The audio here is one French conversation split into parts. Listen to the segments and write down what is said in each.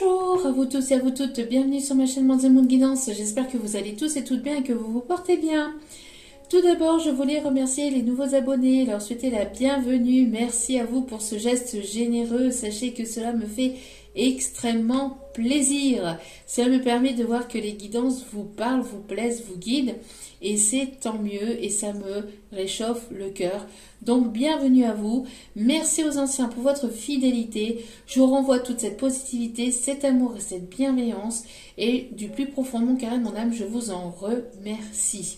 Bonjour à vous tous et à vous toutes, bienvenue sur ma chaîne Monde Guidance. J'espère que vous allez tous et toutes bien et que vous vous portez bien. Tout d'abord, je voulais remercier les nouveaux abonnés, leur souhaiter la bienvenue. Merci à vous pour ce geste généreux. Sachez que cela me fait extrêmement plaisir. Cela me permet de voir que les guidances vous parlent, vous plaisent, vous guident. Et c'est tant mieux et ça me réchauffe le cœur. Donc bienvenue à vous. Merci aux anciens pour votre fidélité. Je vous renvoie toute cette positivité, cet amour et cette bienveillance. Et du plus profond de mon cœur et de mon âme, je vous en remercie.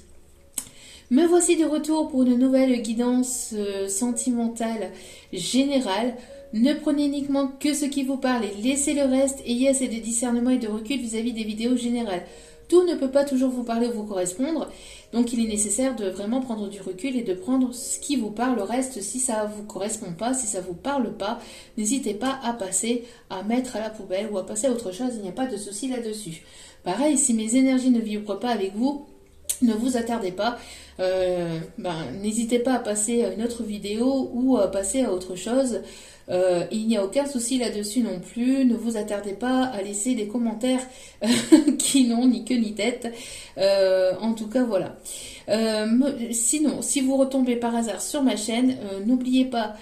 Me voici de retour pour une nouvelle guidance sentimentale générale. Ne prenez uniquement que ce qui vous parle et laissez le reste. Ayez assez de discernement et de recul vis-à-vis des vidéos générales. Tout ne peut pas toujours vous parler ou vous correspondre. Donc il est nécessaire de vraiment prendre du recul et de prendre ce qui vous parle. Le reste, si ça ne vous correspond pas, si ça ne vous parle pas, n'hésitez pas à passer, à mettre à la poubelle ou à passer à autre chose. Il n'y a pas de souci là-dessus. Pareil, si mes énergies ne vibrent pas avec vous, ne vous attardez pas, n'hésitez pas à passer à une autre vidéo ou à passer à autre chose. Il n'y a aucun souci là-dessus non plus. Ne vous attardez pas à laisser des commentaires qui n'ont ni queue ni tête. En tout cas, voilà. Sinon, si vous retombez par hasard sur ma chaîne, n'oubliez pas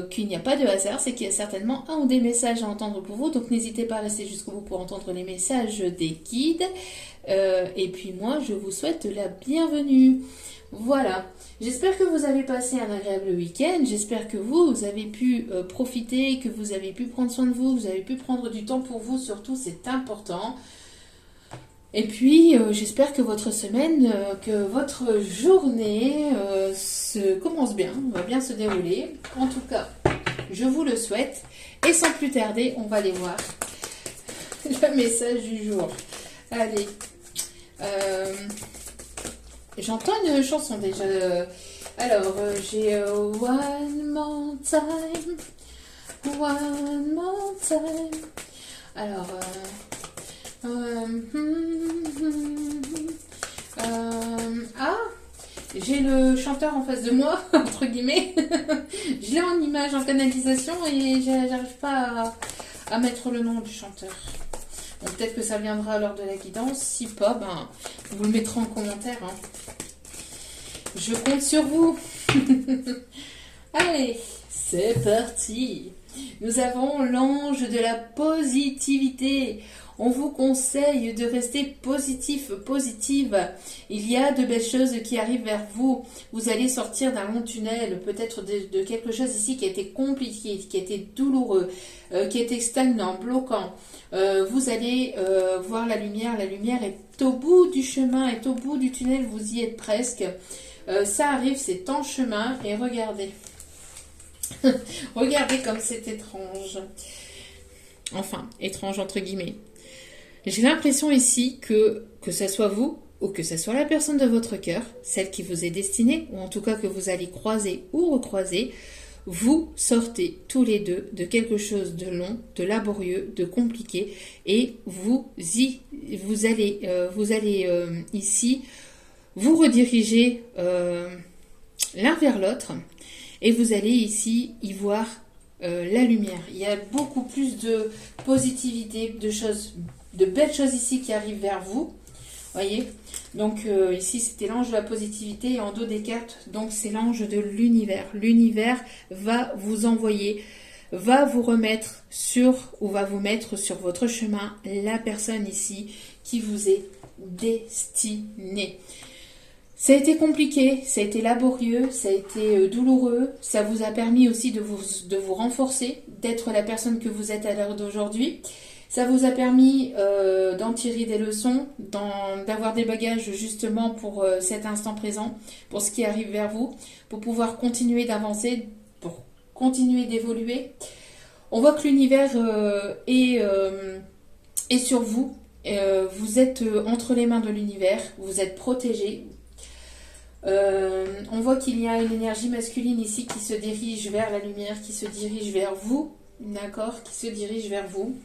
qu'il n'y a pas de hasard, c'est qu'il y a certainement un ou des messages à entendre pour vous. Donc n'hésitez pas à rester jusqu'au bout pour entendre les messages des guides. Et puis moi, je vous souhaite la bienvenue. Voilà. J'espère que vous avez passé un agréable week-end. J'espère que vous avez pu profiter, que vous avez pu prendre soin de vous, vous avez pu prendre du temps pour vous. Surtout, c'est important. Et puis, j'espère que votre semaine, que votre journée se commence bien, va bien se dérouler. En tout cas, je vous le souhaite. Et sans plus tarder, on va aller voir le message du jour. Allez. J'entends une chanson déjà. Alors, j'ai One More Time. One More Time. Alors, j'ai le chanteur en face de moi, entre guillemets. Je l'ai en image, en canalisation et j'arrive pas à mettre le nom du chanteur. Bon, peut-être que ça viendra lors de la guidance. Si pas, vous le mettrez en commentaire. Hein. Je compte sur vous. Allez, c'est parti. Nous avons l'ange de la positivité. On vous conseille de rester positif, positive. Il y a de belles choses qui arrivent vers vous. Vous allez sortir d'un long tunnel, peut-être de quelque chose ici qui a été compliqué, qui a été douloureux, qui a été stagnant, bloquant. Vous allez voir la lumière. La lumière est au bout du chemin, est au bout du tunnel. Vous y êtes presque. Ça arrive, c'est en chemin. Et regardez. Regardez comme c'est étrange. Enfin, étrange entre guillemets. J'ai l'impression ici que ce soit vous ou que ce soit la personne de votre cœur, celle qui vous est destinée, ou en tout cas que vous allez croiser ou recroiser, vous sortez tous les deux de quelque chose de long, de laborieux, de compliqué, et vous allez ici vous rediriger l'un vers l'autre, et vous allez ici y voir la lumière. Il y a beaucoup plus de positivité, de belles choses ici qui arrivent vers vous. Voyez, donc ici c'était l'ange de la positivité et en dos des cartes, donc c'est l'ange de l'univers. L'univers va vous envoyer, va vous remettre va vous mettre sur votre chemin la personne ici qui vous est destinée. Ça a été compliqué, ça a été laborieux, ça a été douloureux, ça vous a permis aussi de vous renforcer, d'être la personne que vous êtes à l'heure d'aujourd'hui. Ça vous a permis d'en tirer des leçons, d'avoir des bagages justement pour cet instant présent, pour ce qui arrive vers vous, pour pouvoir continuer d'avancer, pour continuer d'évoluer. On voit que l'univers est sur vous. Vous êtes entre les mains de l'univers, vous êtes protégé. On voit qu'il y a une énergie masculine ici qui se dirige vers la lumière, qui se dirige vers vous, d'accord, qui se dirige vers vous.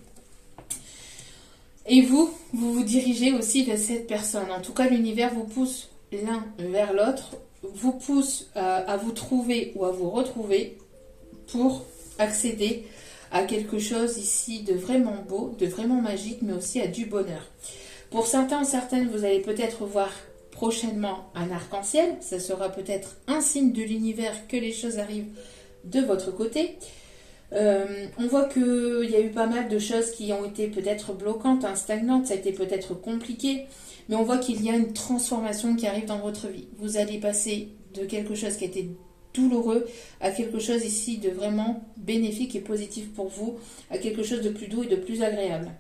Et vous vous dirigez aussi vers cette personne. En tout cas, l'univers vous pousse l'un vers l'autre, vous pousse à vous trouver ou à vous retrouver pour accéder à quelque chose ici de vraiment beau, de vraiment magique, mais aussi à du bonheur. Pour certains, certaines, vous allez peut-être voir prochainement un arc-en-ciel. Ça sera peut-être un signe de l'univers que les choses arrivent de votre côté. On voit qu'il y a eu pas mal de choses qui ont été peut-être bloquantes, hein, stagnantes, ça a été peut-être compliqué, mais on voit qu'il y a une transformation qui arrive dans votre vie. Vous allez passer de quelque chose qui a été douloureux à quelque chose ici de vraiment bénéfique et positif pour vous, à quelque chose de plus doux et de plus agréable.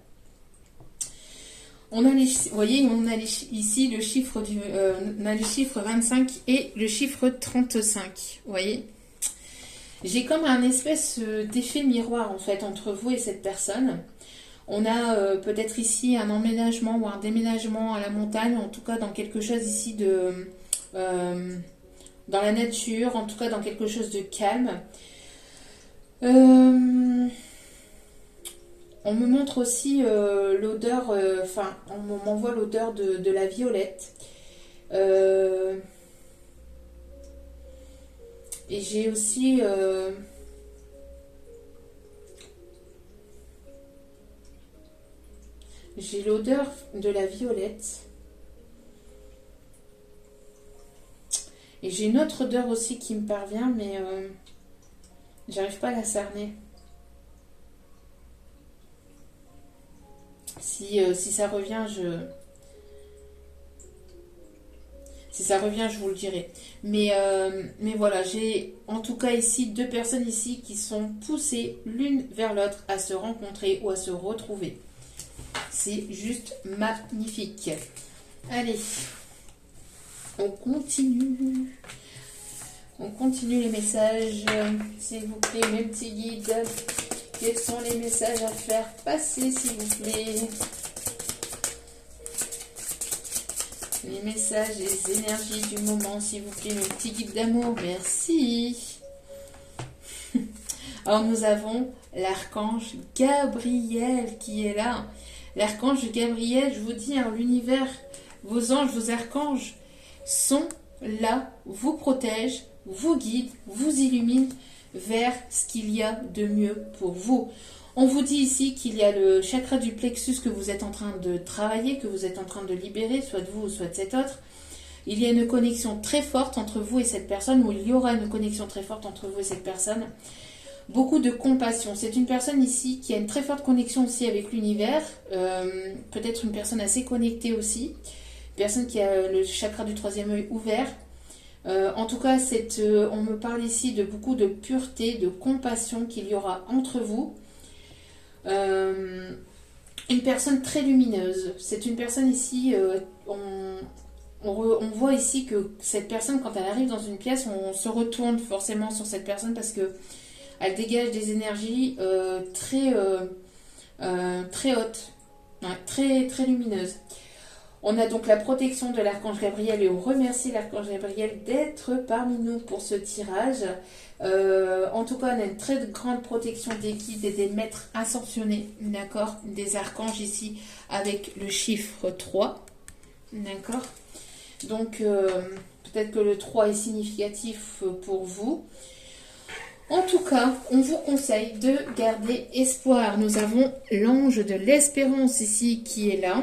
On a vous voyez, on a ici le chiffre, on a le chiffre 25 et le chiffre 35, vous voyez. J'ai comme un espèce d'effet miroir en fait entre vous et cette personne. On a peut-être ici un emménagement ou un déménagement à la montagne, en tout cas dans quelque chose ici de... dans la nature, en tout cas dans quelque chose de calme. On me montre aussi l'odeur, on m'envoie l'odeur de la violette. Et j'ai aussi... j'ai l'odeur de la violette. Et j'ai une autre odeur aussi qui me parvient, mais j'arrive pas à la cerner. Si ça revient, si ça revient, je vous le dirai. Mais voilà, j'ai en tout cas ici deux personnes ici qui sont poussées l'une vers l'autre à se rencontrer ou à se retrouver. C'est juste magnifique. Allez, on continue. On continue les messages. S'il vous plaît, mes petits guides. Quels sont les messages à faire passer, s'il vous plaît? Les messages, les énergies du moment, s'il vous plaît, mes petits guides d'amour. Merci. Alors, nous avons l'archange Gabriel qui est là. L'archange Gabriel, je vous dis, hein, l'univers, vos anges, vos archanges sont là, vous protègent, vous guident, vous illuminent vers ce qu'il y a de mieux pour vous. On vous dit ici qu'il y a le chakra du plexus que vous êtes en train de travailler, que vous êtes en train de libérer, soit de vous ou soit de cet autre. Il y a une connexion très forte entre vous et cette personne, ou il y aura une connexion très forte entre vous et cette personne. Beaucoup de compassion. C'est une personne ici qui a une très forte connexion aussi avec l'univers, peut-être une personne assez connectée aussi, une personne qui a le chakra du troisième œil ouvert. En tout cas, on me parle ici de beaucoup de pureté, de compassion qu'il y aura entre vous. Une personne très lumineuse. C'est une personne ici, on voit ici que cette personne, quand elle arrive dans une pièce, on se retourne forcément sur cette personne parce que elle dégage des énergies très hautes, ouais, très lumineuses. On a donc la protection de l'archange Gabriel et on remercie l'archange Gabriel d'être parmi nous pour ce tirage. En tout cas, on a une très grande protection des guides et des maîtres ascensionnés, d'accord, des archanges ici avec le chiffre 3, d'accord. Donc, peut-être que le 3 est significatif pour vous. En tout cas, on vous conseille de garder espoir. Nous avons l'ange de l'espérance ici qui est là.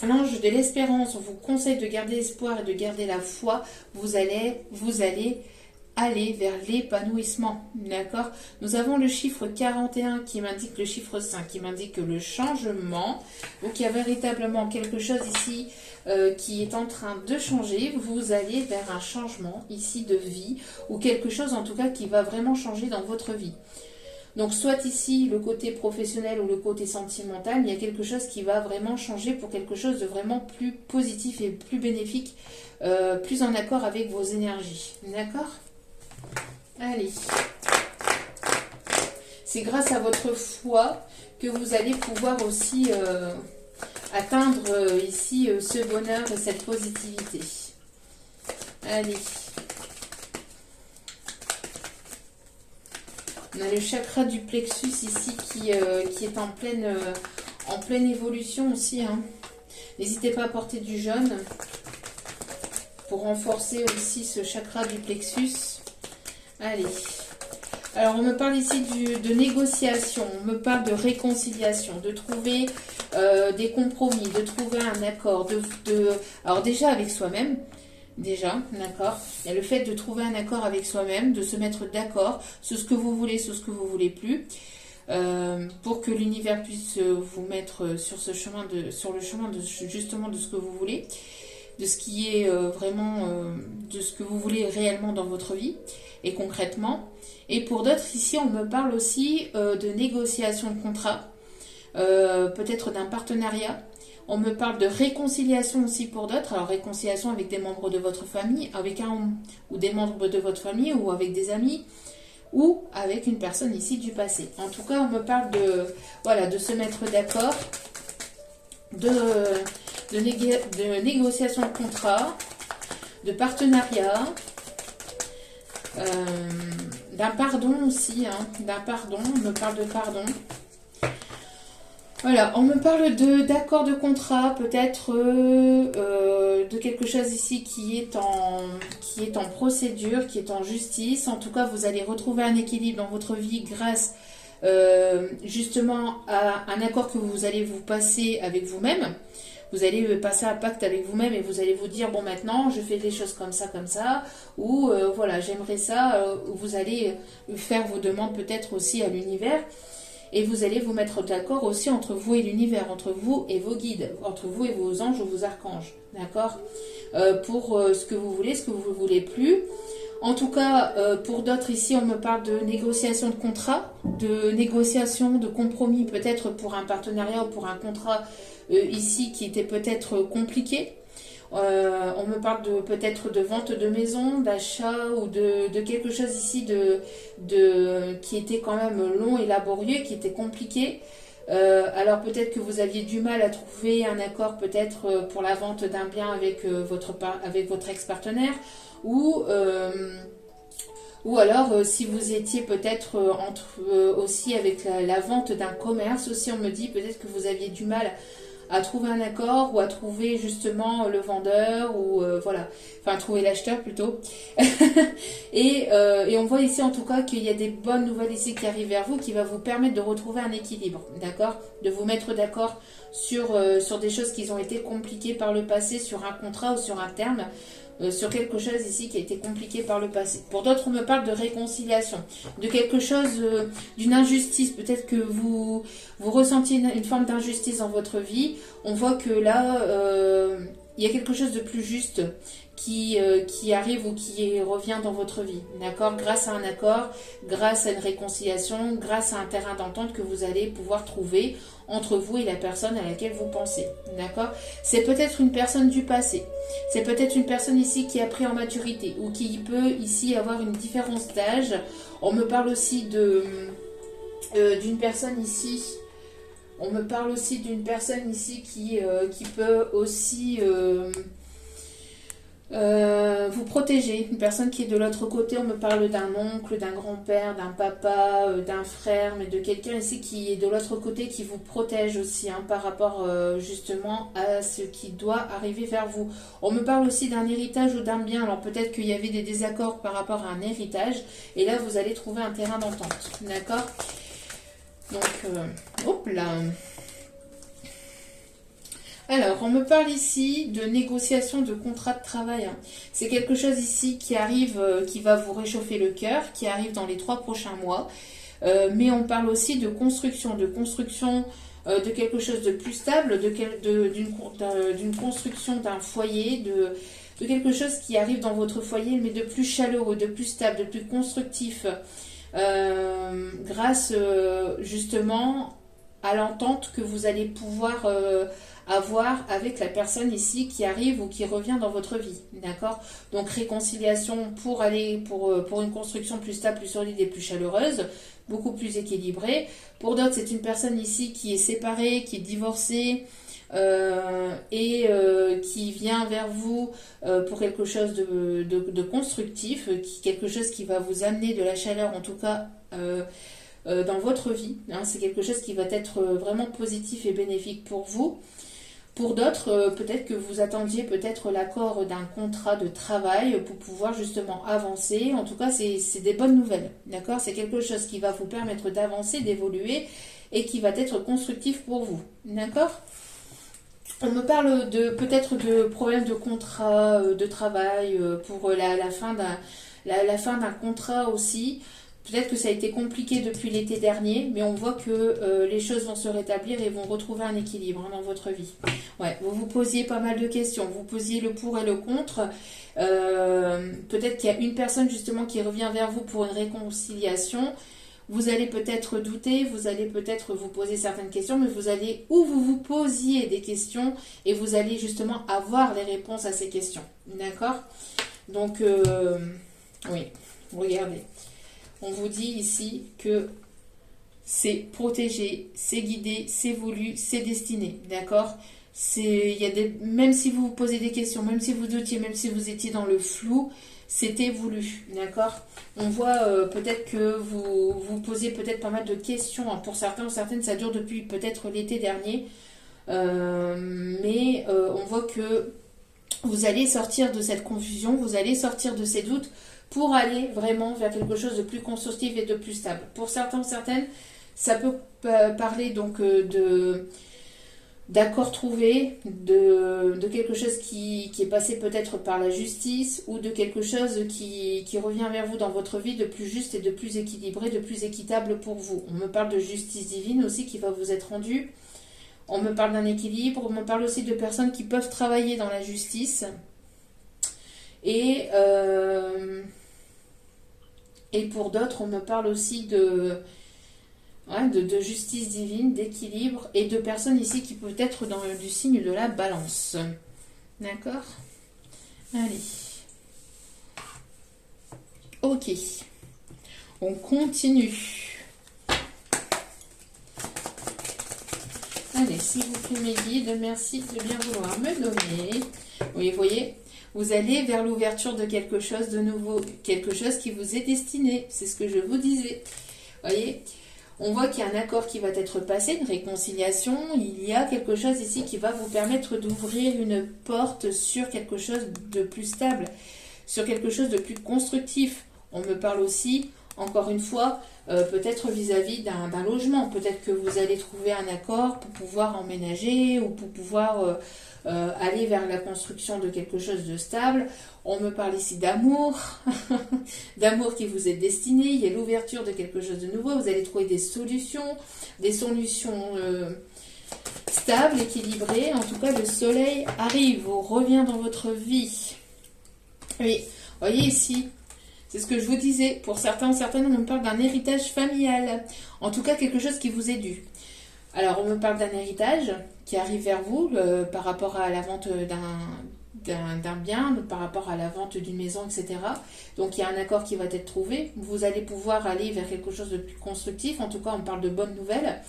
L'ange de l'espérance, on vous conseille de garder espoir et de garder la foi. Vous allez aller vers l'épanouissement, d'accord? Nous avons le chiffre 41 qui m'indique le chiffre 5, qui m'indique le changement. Donc, il y a véritablement quelque chose ici qui est en train de changer. Vous allez vers un changement ici de vie ou quelque chose en tout cas qui va vraiment changer dans votre vie. Donc, soit ici, le côté professionnel ou le côté sentimental, il y a quelque chose qui va vraiment changer pour quelque chose de vraiment plus positif et plus bénéfique, plus en accord avec vos énergies. D'accord ? Allez. C'est grâce à votre foi que vous allez pouvoir aussi atteindre ici ce bonheur et cette positivité. Allez. On a le chakra du plexus ici qui est en pleine évolution aussi. Hein. N'hésitez pas à porter du jaune pour renforcer aussi ce chakra du plexus. Allez. Alors, on me parle ici de négociation, on me parle de réconciliation, de trouver des compromis, de trouver un accord. Alors déjà avec soi-même, déjà, d'accord. Il y a le fait de trouver un accord avec soi-même, de se mettre d'accord sur ce que vous voulez, sur ce que vous voulez plus, pour que l'univers puisse vous mettre sur le chemin de justement de ce que vous voulez, de ce qui est vraiment, de ce que vous voulez réellement dans votre vie et concrètement. Et pour d'autres, ici, on me parle aussi de négociation de contrat, peut-être d'un partenariat. On me parle de réconciliation aussi pour d'autres. Alors, réconciliation avec des membres de votre famille, avec un ou des membres de votre famille, ou avec des amis, ou avec une personne ici du passé. En tout cas, on me parle de, voilà, de se mettre d'accord, de négociation de contrat, de partenariat, d'un pardon aussi, hein, d'un pardon, on me parle de pardon. Voilà, on me parle d'accord de contrat, peut-être de quelque chose ici qui est en procédure, qui est en justice. En tout cas, vous allez retrouver un équilibre dans votre vie grâce justement à un accord que vous allez vous passer avec vous-même. Vous allez passer un pacte avec vous-même et vous allez vous dire, bon maintenant je fais des choses comme ça, ou voilà, j'aimerais ça, vous allez faire vos demandes peut-être aussi à l'univers, et vous allez vous mettre d'accord aussi entre vous et l'univers, entre vous et vos guides, entre vous et vos anges ou vos archanges, d'accord, pour ce que vous voulez, ce que vous ne voulez plus. En tout cas, pour d'autres ici, on me parle de négociation de contrat, de négociation de compromis, peut-être pour un partenariat ou pour un contrat ici qui était peut-être compliqué. On me parle peut-être de vente de maison, d'achat ou de quelque chose ici qui était quand même long et laborieux, qui était compliqué. Alors peut-être que vous aviez du mal à trouver un accord peut-être pour la vente d'un bien avec votre ex-partenaire, ou alors si vous étiez peut-être aussi avec la vente d'un commerce aussi, on me dit peut-être que vous aviez du mal à trouver un accord ou à trouver justement le vendeur, ou voilà, enfin trouver l'acheteur plutôt. et on voit ici en tout cas qu'il y a des bonnes nouvelles ici qui arrivent vers vous, qui va vous permettre de retrouver un équilibre, d'accord, de vous mettre d'accord sur des choses qui ont été compliquées par le passé, sur un contrat ou sur un terme, sur quelque chose ici qui a été compliqué par le passé. Pour d'autres, on me parle de réconciliation, de quelque chose, d'une injustice. Peut-être que vous ressentiez une forme d'injustice dans votre vie. On voit que là, il y a quelque chose de plus juste qui arrive ou qui revient dans votre vie, d'accord, grâce à un accord, grâce à une réconciliation, grâce à un terrain d'entente que vous allez pouvoir trouver entre vous et la personne à laquelle vous pensez, d'accord. C'est peut-être une personne du passé, c'est peut-être une personne ici qui a pris en maturité, ou qui peut ici avoir une différence d'âge. On me parle aussi d'une personne ici. On me parle aussi d'une personne ici qui peut aussi vous protéger, une personne qui est de l'autre côté. On me parle d'un oncle, d'un grand-père, d'un papa, d'un frère, mais de quelqu'un ici qui est de l'autre côté, qui vous protège aussi, hein, par rapport justement à ce qui doit arriver vers vous. On me parle aussi d'un héritage ou d'un bien. Alors peut-être qu'il y avait des désaccords par rapport à un héritage, et là vous allez trouver un terrain d'entente, d'accord. Donc, hop là. Alors, on me parle ici de négociation de contrat de travail, hein. C'est quelque chose ici qui arrive, qui va vous réchauffer le cœur, qui arrive dans les 3 prochains mois. Mais on parle aussi de construction de quelque chose de plus stable, d'une construction d'un foyer, de quelque chose qui arrive dans votre foyer, mais de plus chaleureux, de plus stable, de plus constructif, grâce justement à l'entente que vous allez pouvoir avoir avec la personne ici qui arrive ou qui revient dans votre vie, d'accord. Donc réconciliation pour une construction plus stable, plus solide et plus chaleureuse, beaucoup plus équilibrée. Pour d'autres, c'est une personne ici qui est séparée, qui est divorcée, et qui vient vers vous pour quelque chose de constructif, quelque chose qui va vous amener de la chaleur, en tout cas dans votre vie, hein. C'est quelque chose qui va être vraiment positif et bénéfique pour vous. Pour d'autres, peut-être que vous attendiez peut-être l'accord d'un contrat de travail pour pouvoir justement avancer. En tout cas, c'est des bonnes nouvelles, d'accord? C'est quelque chose qui va vous permettre d'avancer, d'évoluer et qui va être constructif pour vous, d'accord? On me parle de peut-être de problèmes de contrat, de travail, pour la fin d'un contrat aussi. Peut-être que ça a été compliqué depuis l'été dernier, mais on voit que les choses vont se rétablir et vont retrouver un équilibre dans votre vie. Ouais, vous vous posiez pas mal de questions, vous posiez le pour et le contre. Peut-être qu'il y a une personne justement qui revient vers vous pour une réconciliation. Vous allez peut-être douter, vous allez peut-être vous poser certaines questions, mais vous allez, ou vous vous posiez des questions et vous allez justement avoir les réponses à ces questions. D'accord? Donc, oui, regardez. On vous dit ici que c'est protégé, c'est guidé, c'est voulu, c'est destiné. D'accord? Même si vous vous posez des questions, même si vous doutiez, même si vous étiez dans le flou, c'était voulu, d'accord? On voit peut-être que vous posez peut-être pas mal de questions, hein. Pour certains ou certaines, ça dure depuis peut-être l'été dernier. Mais on voit que vous allez sortir de cette confusion, vous allez sortir de ces doutes pour aller vraiment vers quelque chose de plus constructif et de plus stable. Pour certains ou certaines, ça peut parler donc d'accords trouvés, de quelque chose qui est passé peut-être par la justice ou de quelque chose qui revient vers vous dans votre vie de plus juste et de plus équilibré, de plus équitable pour vous. On me parle de justice divine aussi qui va vous être rendue. On me parle d'un équilibre. On me parle aussi de personnes qui peuvent travailler dans la justice. Et pour d'autres, on me parle aussi de justice divine, d'équilibre et de personnes ici qui peuvent être dans du signe de la balance. D'accord? Allez. Ok. On continue. Allez, s'il vous plaît, mes guides, merci de bien vouloir me donner. Oui, vous voyez, vous allez vers l'ouverture de quelque chose de nouveau, quelque chose qui vous est destiné. C'est ce que je vous disais. Vous voyez? On voit qu'il y a un accord qui va être passé, une réconciliation. Il y a quelque chose ici qui va vous permettre d'ouvrir une porte sur quelque chose de plus stable, sur quelque chose de plus constructif. On me parle aussi, encore une fois, peut-être vis-à-vis d'un logement. Peut-être que vous allez trouver un accord pour pouvoir emménager ou pour pouvoir aller vers la construction de quelque chose de stable. On me parle ici d'amour, d'amour qui vous est destiné. Il y a l'ouverture de quelque chose de nouveau. Vous allez trouver des solutions stables, équilibrées. En tout cas, le soleil arrive, revient dans votre vie. Oui, voyez ici, c'est ce que je vous disais. Pour certains, certaines, on me parle d'un héritage familial. En tout cas, quelque chose qui vous est dû. Alors, on me parle d'un héritage qui arrive vers vous par rapport à la vente d'un bien, par rapport à la vente d'une maison, etc. Donc, il y a un accord qui va être trouvé. Vous allez pouvoir aller vers quelque chose de plus constructif. En tout cas, on parle de bonnes nouvelles.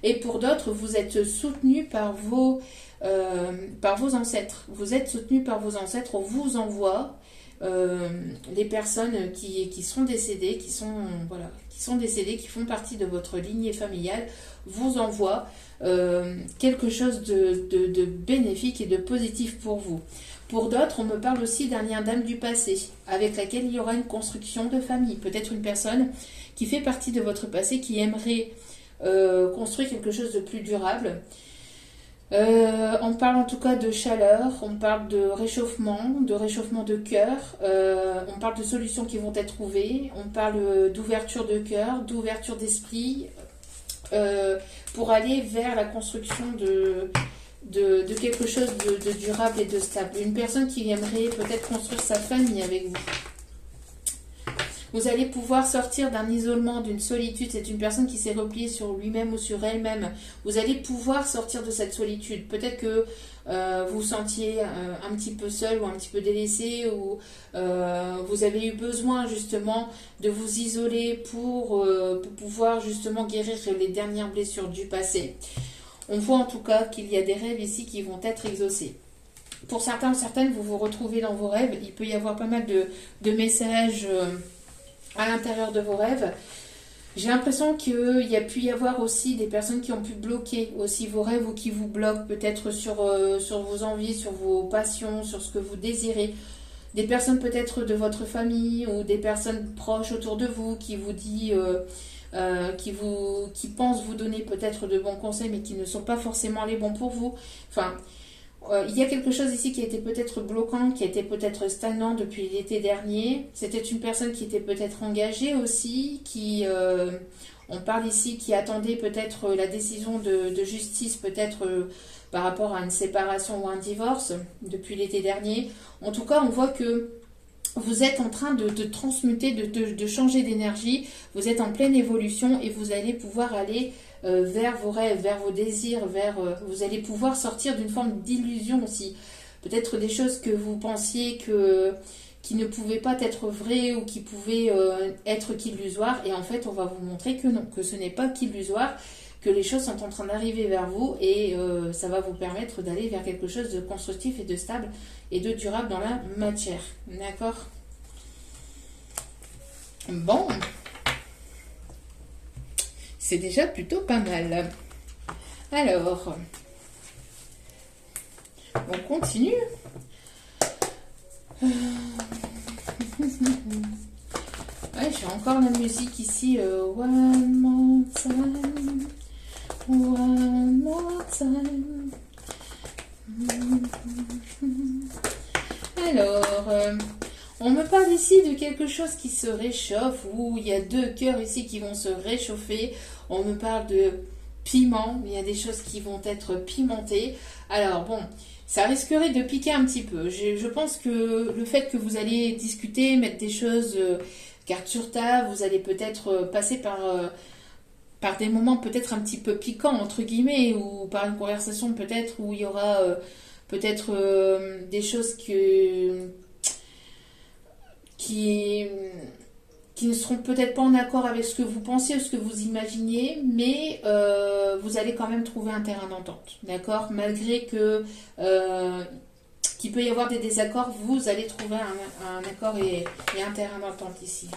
Et pour d'autres, vous êtes soutenu par vos ancêtres. Vous êtes soutenu par vos ancêtres. On vous envoie les personnes qui sont décédées, qui sont décédées, qui font partie de votre lignée familiale, vous envoient quelque chose de bénéfique et de positif pour vous. Pour d'autres, on me parle aussi d'un lien d'âme du passé, avec laquelle il y aura une construction de famille. Peut-être une personne qui fait partie de votre passé, qui aimerait construire quelque chose de plus durable. On parle en tout cas de chaleur, on parle de réchauffement de cœur, on parle de solutions qui vont être trouvées, on parle d'ouverture de cœur, d'ouverture d'esprit, pour aller vers la construction de quelque chose de durable et de stable. Une personne qui aimerait peut-être construire sa famille avec vous. Vous allez pouvoir sortir d'un isolement, d'une solitude. C'est une personne qui s'est repliée sur lui-même ou sur elle-même. Vous allez pouvoir sortir de cette solitude. Peut-être que vous vous sentiez un petit peu seul ou un petit peu délaissé, ou vous avez eu besoin justement de vous isoler pour pouvoir justement guérir les dernières blessures du passé. On voit en tout cas qu'il y a des rêves ici qui vont être exaucés. Pour certains ou certaines, vous vous retrouvez dans vos rêves. Il peut y avoir pas mal de messages à l'intérieur de vos rêves. J'ai l'impression qu'il y a pu y avoir aussi des personnes qui ont pu bloquer aussi vos rêves ou qui vous bloquent peut-être sur vos envies, sur vos passions, sur ce que vous désirez. Des personnes peut-être de votre famille ou des personnes proches autour de vous qui vous dit, qui pensent vous donner peut-être de bons conseils mais qui ne sont pas forcément les bons pour vous. Enfin, il y a quelque chose ici qui a été peut-être bloquant, qui a été peut-être stagnant depuis l'été dernier. C'était une personne qui était peut-être engagée aussi, on parle ici, qui attendait peut-être la décision de justice, peut-être par rapport à une séparation ou un divorce depuis l'été dernier. En tout cas, on voit que vous êtes en train de transmuter, de changer d'énergie, vous êtes en pleine évolution et vous allez pouvoir aller vers vos rêves, vers vos désirs, vous allez pouvoir sortir d'une forme d'illusion aussi. Peut-être des choses que vous pensiez qui ne pouvaient pas être vraies ou qui pouvaient être qu'illusoires. Et en fait, on va vous montrer que non, que ce n'est pas qu'illusoire, que les choses sont en train d'arriver vers vous et ça va vous permettre d'aller vers quelque chose de constructif et de stable et de durable dans la matière. D'accord? Bon, c'est déjà plutôt pas mal. Alors, on continue. Ouais, j'ai encore la musique ici. One more time. One more time. Alors, on me parle ici de quelque chose qui se réchauffe, où il y a deux cœurs ici qui vont se réchauffer. On me parle de piment, il y a des choses qui vont être pimentées. Alors bon, ça risquerait de piquer un petit peu. Je pense que le fait que vous allez discuter, mettre des choses carte sur table, vous allez peut-être passer par des moments peut-être un petit peu piquants, entre guillemets, ou par une conversation peut-être où il y aura peut-être des choses qui ne seront peut-être pas en accord avec ce que vous pensez ou ce que vous imaginiez, mais vous allez quand même trouver un terrain d'entente, d'accord? Malgré qu'il peut y avoir des désaccords, vous allez trouver un accord et un terrain d'entente ici.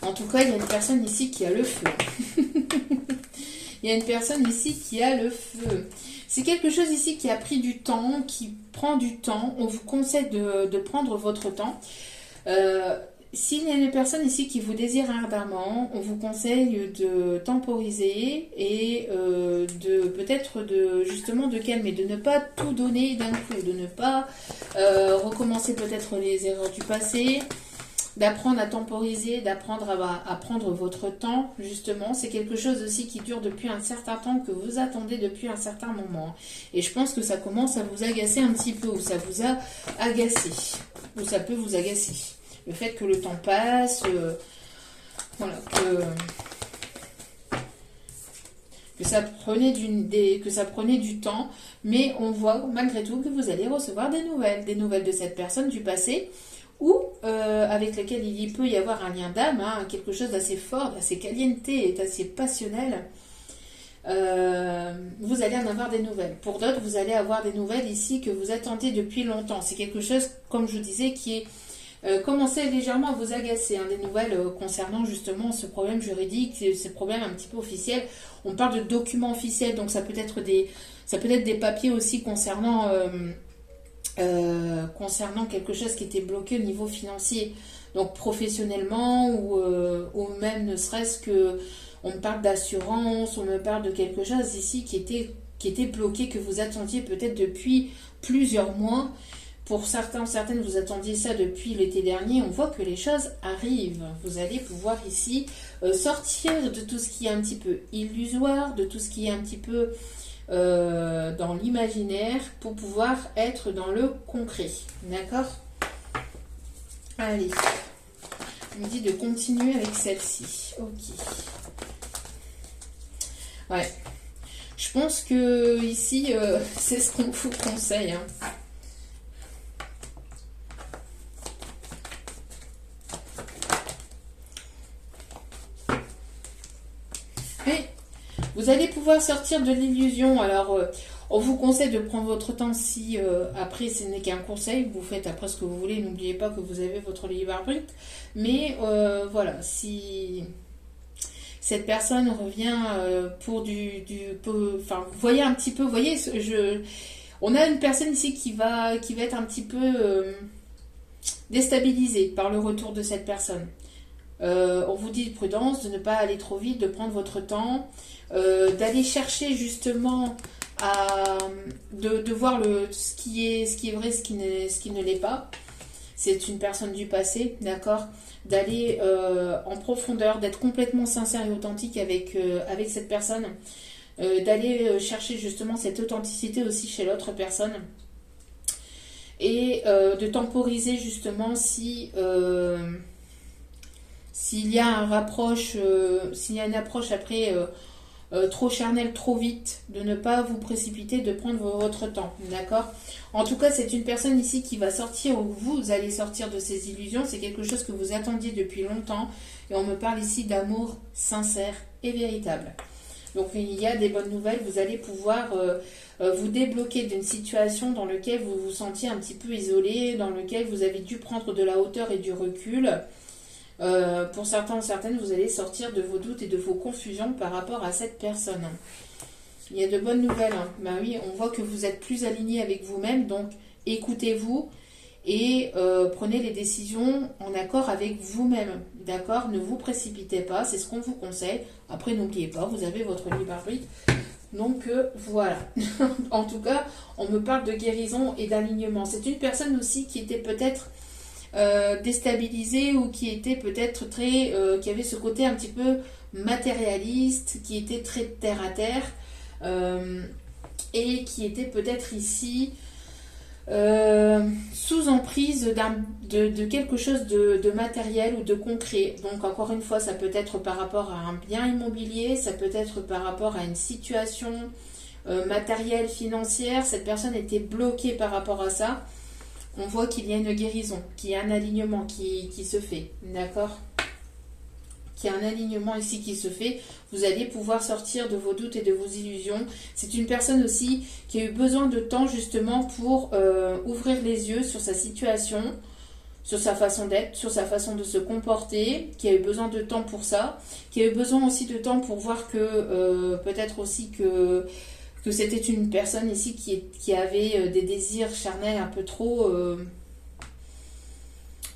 En tout cas, il y a une personne ici qui a le feu. Il y a une personne ici qui a le feu. C'est quelque chose ici qui a pris du temps, qui prend du temps. On vous conseille de prendre votre temps. S'il y a une personne ici qui vous désire ardemment, on vous conseille de temporiser et peut-être justement de calmer, de ne pas tout donner d'un coup, de ne pas recommencer peut-être les erreurs du passé, d'apprendre à temporiser, d'apprendre à prendre votre temps, justement. C'est quelque chose aussi qui dure depuis un certain temps, que vous attendez depuis un certain moment. Et je pense que ça commence à vous agacer un petit peu, ou ça vous a agacé, ou ça peut vous agacer. Le fait que le temps passe, voilà, que ça prenait du temps, mais on voit malgré tout que vous allez recevoir des nouvelles de cette personne du passé, ou avec laquelle il peut y avoir un lien d'âme, hein, quelque chose d'assez fort, d'assez caliente et d'assez passionnel. Vous allez en avoir des nouvelles. Pour d'autres, vous allez avoir des nouvelles ici que vous attendiez depuis longtemps. C'est quelque chose, comme je disais, qui est commencez légèrement à vous agacer, hein, des nouvelles concernant justement ce problème juridique, ce problème un petit peu officiel. On parle de documents officiels, donc ça peut être des papiers aussi concernant quelque chose qui était bloqué au niveau financier, donc professionnellement ou même ne serait-ce que on me parle d'assurance, on me parle de quelque chose ici qui était bloqué, que vous attendiez peut-être depuis plusieurs mois. Pour certains, certaines, vous attendiez ça depuis l'été dernier. On voit que les choses arrivent. Vous allez pouvoir ici sortir de tout ce qui est un petit peu illusoire, de tout ce qui est un petit peu dans l'imaginaire, pour pouvoir être dans le concret. D'accord? Allez. On me dit de continuer avec celle-ci. Ok. Ouais. Je pense que ici, c'est ce qu'on vous conseille, hein. Vous allez pouvoir sortir de l'illusion. Alors, on vous conseille de prendre votre temps si, après, ce n'est qu'un conseil. Vous faites après ce que vous voulez. N'oubliez pas que vous avez votre libre arbitre. Mais voilà, si cette personne revient pour enfin, vous voyez un petit peu, vous voyez, on a une personne ici qui va être un petit peu déstabilisée par le retour de cette personne. On vous dit de prudence, de ne pas aller trop vite, de prendre votre temps, d'aller chercher justement de voir ce qui est vrai, ce qui ne l'est pas. C'est une personne du passé, d'accord? D'aller en profondeur, d'être complètement sincère et authentique avec cette personne, d'aller chercher justement cette authenticité aussi chez l'autre personne, et de temporiser justement s'il y a s'il y a une approche après trop charnelle, trop vite, de ne pas vous précipiter, de prendre votre temps, d'accord? En tout cas, c'est une personne ici qui va sortir, ou vous allez sortir de ces illusions. C'est quelque chose que vous attendiez depuis longtemps, et on me parle ici d'amour sincère et véritable. Donc il y a des bonnes nouvelles, vous allez pouvoir vous débloquer d'une situation dans laquelle vous vous sentiez un petit peu isolé, dans laquelle vous avez dû prendre de la hauteur et du recul. Pour certains ou certaines, vous allez sortir de vos doutes et de vos confusions par rapport à cette personne. Il y a de bonnes nouvelles. Hein. Ben oui, on voit que vous êtes plus aligné avec vous-même, donc écoutez-vous et prenez les décisions en accord avec vous-même. D'accord? Ne vous précipitez pas, c'est ce qu'on vous conseille. Après, n'oubliez pas, vous avez votre libre arbitre. Donc voilà. En tout cas, on me parle de guérison et d'alignement. C'est une personne aussi qui était peut-être déstabilisée, ou qui était peut-être qui avait ce côté un petit peu matérialiste, qui était très terre à terre, et qui était peut-être ici sous emprise de quelque chose de matériel ou de concret. Donc encore une fois, ça peut être par rapport à un bien immobilier, ça peut être par rapport à une situation matérielle, financière. Cette personne était bloquée par rapport à ça. On voit qu'il y a une guérison, qu'il y a un alignement qui se fait, d'accord? Qu'il y a un alignement ici qui se fait. Vous allez pouvoir sortir de vos doutes et de vos illusions. C'est une personne aussi qui a eu besoin de temps justement pour ouvrir les yeux sur sa situation, sur sa façon d'être, sur sa façon de se comporter, qui a eu besoin de temps pour ça, qui a eu besoin aussi de temps pour voir que peut-être aussi que c'était une personne ici qui avait des désirs charnels un peu trop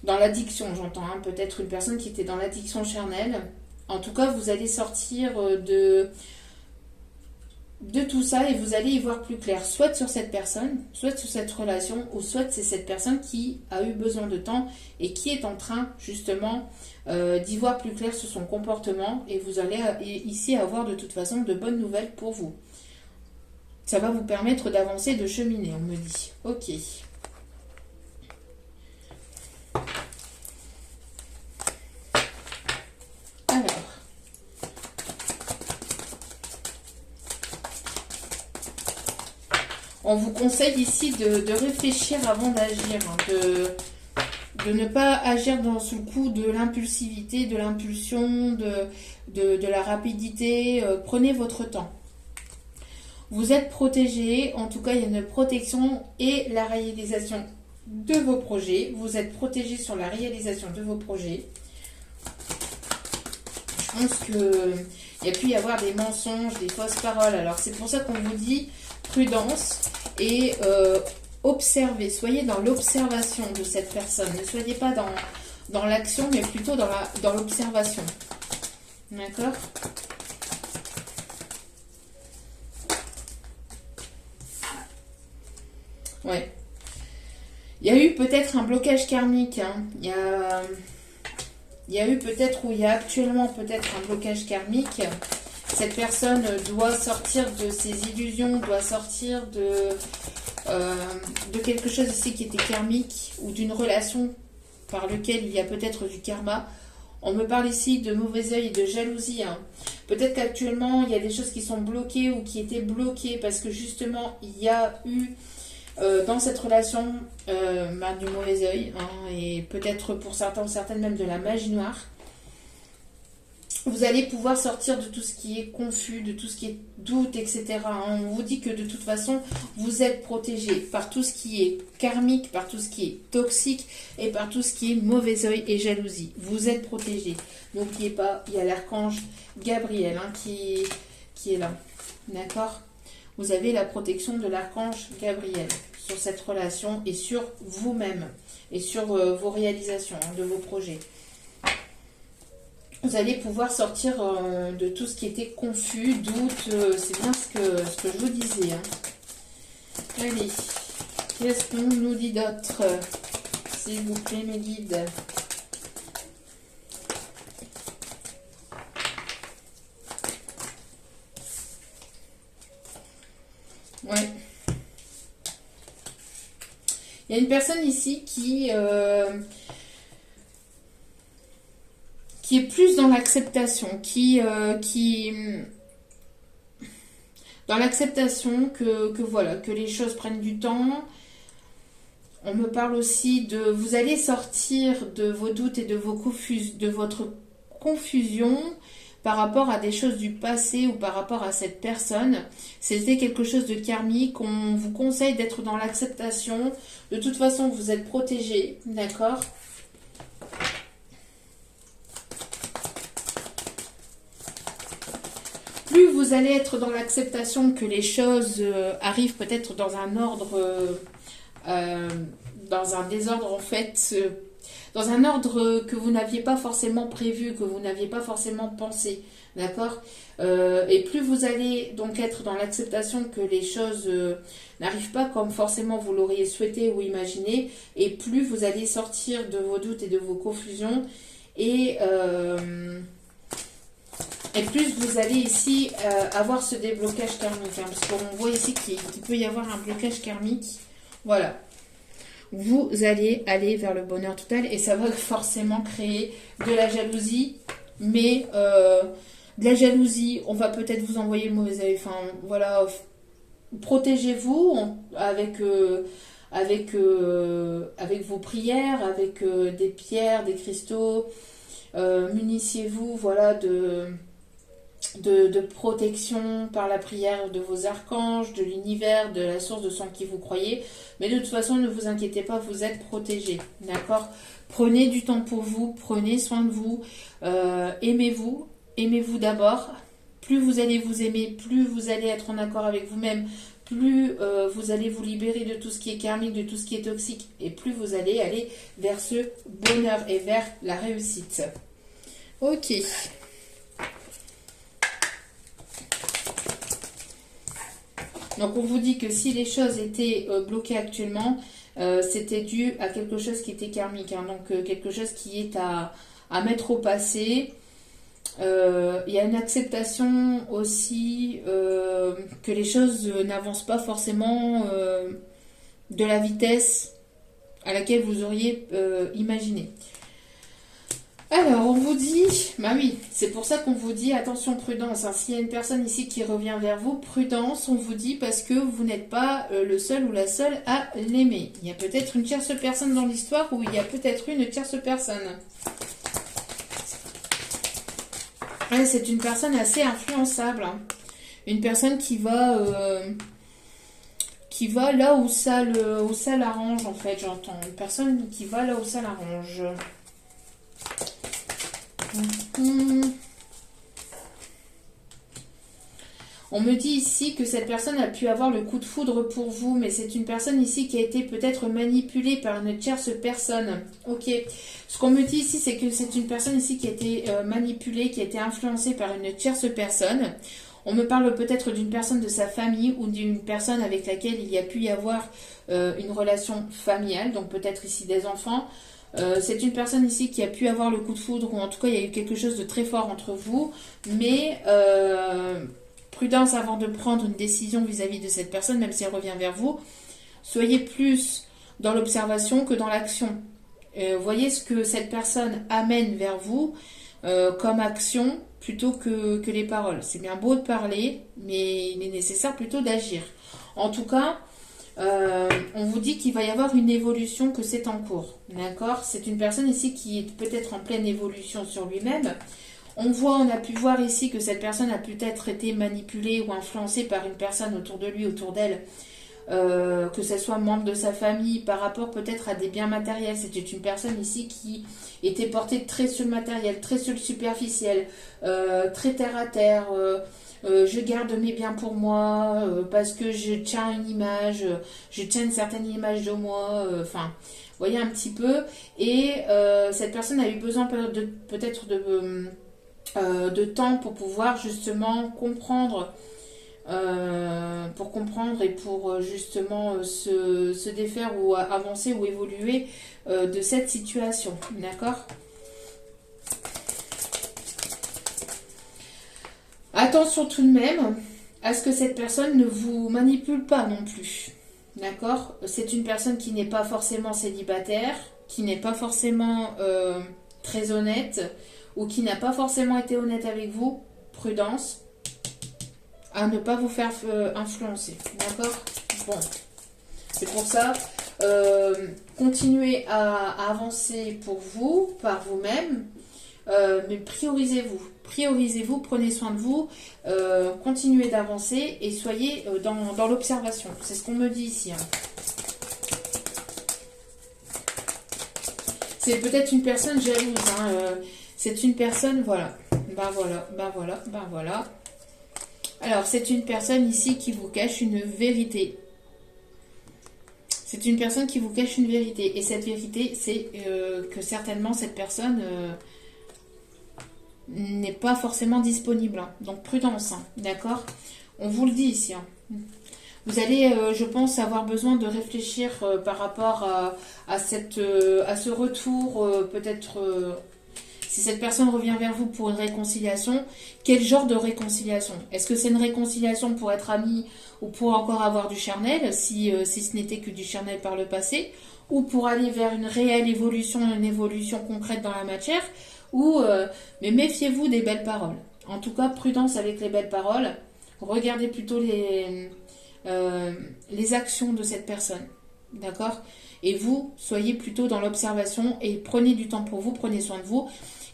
dans l'addiction, j'entends. Hein, peut-être une personne qui était dans l'addiction charnelle. En tout cas, vous allez sortir de tout ça et vous allez y voir plus clair. Soit sur cette personne, soit sur cette relation, ou soit c'est cette personne qui a eu besoin de temps et qui est en train justement d'y voir plus clair sur son comportement. Et vous allez ici avoir de toute façon de bonnes nouvelles pour vous. Ça va vous permettre d'avancer, de cheminer, on me dit. Ok. Alors. On vous conseille ici de réfléchir avant d'agir, hein, de ne pas agir sous le coup de l'impulsivité, de l'impulsion, de la rapidité. Prenez votre temps. Vous êtes protégé, en tout cas il y a une protection et la réalisation de vos projets. Vous êtes protégé sur la réalisation de vos projets. Je pense qu'il y a pu y avoir des mensonges, des fausses paroles. Alors c'est pour ça qu'on vous dit prudence et observez. Soyez dans l'observation de cette personne. Ne soyez pas dans l'action, mais plutôt dans l'observation. D'accord ? Ouais. Il y a eu peut-être un blocage karmique. Hein. Il y a eu peut-être, ou il y a actuellement peut-être un blocage karmique. Cette personne doit sortir de ses illusions, doit sortir de quelque chose ici qui était karmique, ou d'une relation par laquelle il y a peut-être du karma. On me parle ici de mauvais œil et de jalousie. Hein. Peut-être qu'actuellement, il y a des choses qui sont bloquées ou qui étaient bloquées parce que justement, il y a eu dans cette relation du mauvais œil, hein, et peut-être pour certains ou certaines même de la magie noire. Vous allez pouvoir sortir de tout ce qui est confus, de tout ce qui est doute, etc. On vous dit que de toute façon, vous êtes protégé par tout ce qui est karmique, par tout ce qui est toxique et par tout ce qui est mauvais œil et jalousie. Vous êtes protégé. N'oubliez pas, il y a l'archange Gabriel qui est là. D'accord? Vous avez la protection de l'archange Gabriel sur cette relation et sur vous-même et sur vos réalisations, de vos projets. Vous allez pouvoir sortir de tout ce qui était confus, doute, c'est bien ce que je vous disais. Hein. Allez, qu'est-ce qu'on nous dit d'autre? S'il vous plaît, mes guides. Ouais. Il y a une personne ici qui est plus dans l'acceptation, dans l'acceptation que voilà, que les choses prennent du temps. On me parle aussi de, vous allez sortir de vos doutes et de votre confusion par rapport à des choses du passé ou par rapport à cette personne. C'était quelque chose de karmique. On vous conseille d'être dans l'acceptation. De toute façon, vous êtes protégé, d'accord ? Plus vous allez être dans l'acceptation que les choses arrivent peut-être dans un ordre, dans un désordre en fait, dans un ordre que vous n'aviez pas forcément prévu, que vous n'aviez pas forcément pensé, d'accord? Et plus vous allez donc être dans l'acceptation que les choses n'arrivent pas comme forcément vous l'auriez souhaité ou imaginé, et plus vous allez sortir de vos doutes et de vos confusions, et plus vous allez ici avoir ce déblocage karmique, hein, parce qu'on voit ici qu'il peut y avoir un blocage karmique. Voilà. Vous allez aller vers le bonheur total et ça va forcément créer de la jalousie. Mais de la jalousie, on va peut-être vous envoyer le mauvais œil. Enfin, voilà. Protégez-vous avec vos prières, avec des pierres, des cristaux. Munissez-vous, voilà, de protection par la prière de vos archanges, de l'univers, de la source de sang qui vous croyez. Mais de toute façon, ne vous inquiétez pas, vous êtes protégés. D'accord? Prenez du temps pour vous, prenez soin de vous, aimez-vous, aimez-vous d'abord. Plus vous allez vous aimer, plus vous allez être en accord avec vous-même, plus vous allez vous libérer de tout ce qui est karmique, de tout ce qui est toxique, et plus vous allez aller vers ce bonheur et vers la réussite. Ok. Donc on vous dit que si les choses étaient bloquées actuellement, c'était dû à quelque chose qui était karmique, hein, donc quelque chose qui est à mettre au passé. Il y a une acceptation aussi que les choses n'avancent pas forcément de la vitesse à laquelle vous auriez imaginé. Alors, on vous dit, bah oui, c'est pour ça qu'on vous dit, attention, prudence, hein. S'il y a une personne ici qui revient vers vous, prudence, on vous dit, parce que vous n'êtes pas le seul ou la seule à l'aimer. Il y a peut-être une tierce personne dans l'histoire ou il y a peut-être une tierce personne. Ouais, c'est une personne assez influençable, hein. Une personne qui va là où ça l'arrange, en fait, j'entends. Une personne qui va là où ça l'arrange. On me dit ici que cette personne a pu avoir le coup de foudre pour vous, mais c'est une personne ici qui a été peut-être manipulée par une tierce personne. Ok. Ce qu'on me dit ici, c'est que c'est une personne ici qui a été manipulée, qui a été influencée par une tierce personne. On me parle peut-être d'une personne de sa famille ou d'une personne avec laquelle il y a pu y avoir une relation familiale, donc peut-être ici des enfants. C'est une personne ici qui a pu avoir le coup de foudre, ou en tout cas il y a eu quelque chose de très fort entre vous, mais prudence avant de prendre une décision vis-à-vis de cette personne, même si elle revient vers vous. Soyez plus dans l'observation que dans l'action. Voyez ce que cette personne amène vers vous comme action plutôt que les paroles. C'est bien beau de parler, mais il est nécessaire plutôt d'agir. En tout cas, on vous dit qu'il va y avoir une évolution, que c'est en cours. D'accord? C'est une personne ici qui est peut-être en pleine évolution sur lui-même. On a pu voir ici que cette personne a peut-être été manipulée ou influencée par une personne autour de lui, autour d'elle, que ce soit membre de sa famille, par rapport peut-être à des biens matériels. C'était une personne ici qui était portée très sur le matériel, très sur le superficiel, très terre à terre. Je garde mes biens pour moi parce que je tiens une image, je tiens une certaine image de moi. Enfin, vous voyez un petit peu. Et cette personne a eu besoin peut-être de temps pour pouvoir justement comprendre. Pour comprendre et pour justement se défaire ou avancer ou évoluer de cette situation. D'accord ? Attention tout de même à ce que cette personne ne vous manipule pas non plus. D'accord ? C'est une personne qui n'est pas forcément célibataire, qui n'est pas forcément très honnête ou qui n'a pas forcément été honnête avec vous. Prudence à ne pas vous faire influencer. D'accord ? Bon. C'est pour ça, continuez à avancer pour vous, par vous-même, mais priorisez-vous. Priorisez-vous, prenez soin de vous, continuez d'avancer et soyez dans l'observation. C'est ce qu'on me dit ici. Hein. C'est peut-être une personne jalouse. Hein, c'est une personne, voilà. Ben voilà. Alors, c'est une personne ici qui vous cache une vérité. C'est une personne qui vous cache une vérité. Et cette vérité, c'est que certainement cette personne n'est pas forcément disponible. Hein. Donc, prudence, hein, d'accord ? On vous le dit ici. Hein. Vous allez, je pense, avoir besoin de réfléchir par rapport à ce retour, peut-être... si cette personne revient vers vous pour une réconciliation, quel genre de réconciliation ? Est-ce que c'est une réconciliation pour être amis ou pour encore avoir du charnel, si ce n'était que du charnel par le passé, ou pour aller vers une réelle évolution, une évolution concrète dans la matière, mais méfiez-vous des belles paroles. En tout cas, prudence avec les belles paroles. Regardez plutôt les actions de cette personne. D'accord ? Et vous, soyez plutôt dans l'observation et prenez du temps pour vous, prenez soin de vous.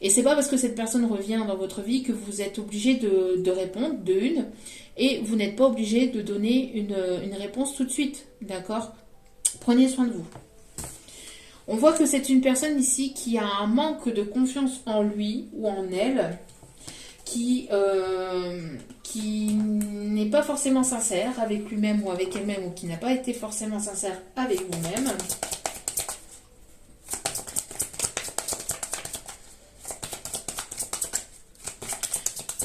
Et c'est pas parce que cette personne revient dans votre vie que vous êtes obligé de répondre, et vous n'êtes pas obligé de donner une réponse tout de suite, d'accord ? Prenez soin de vous. On voit que c'est une personne ici qui a un manque de confiance en lui ou en elle, qui n'est pas forcément sincère avec lui-même ou avec elle-même, ou qui n'a pas été forcément sincère avec vous-même.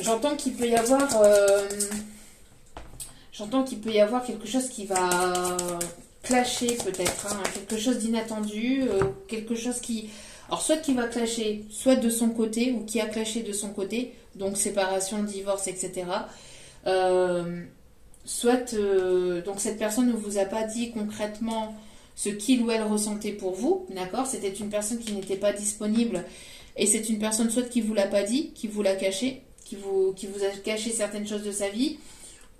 J'entends qu'il peut y avoir quelque chose qui va clasher peut-être, hein, quelque chose d'inattendu, quelque chose qui... Alors soit qui va clasher, soit de son côté, ou qui a clashé de son côté, donc séparation, divorce, etc. Donc cette personne ne vous a pas dit concrètement ce qu'il ou elle ressentait pour vous, d'accord ? C'était une personne qui n'était pas disponible, et c'est une personne soit qui vous l'a pas dit, qui vous l'a caché, qui vous a caché certaines choses de sa vie,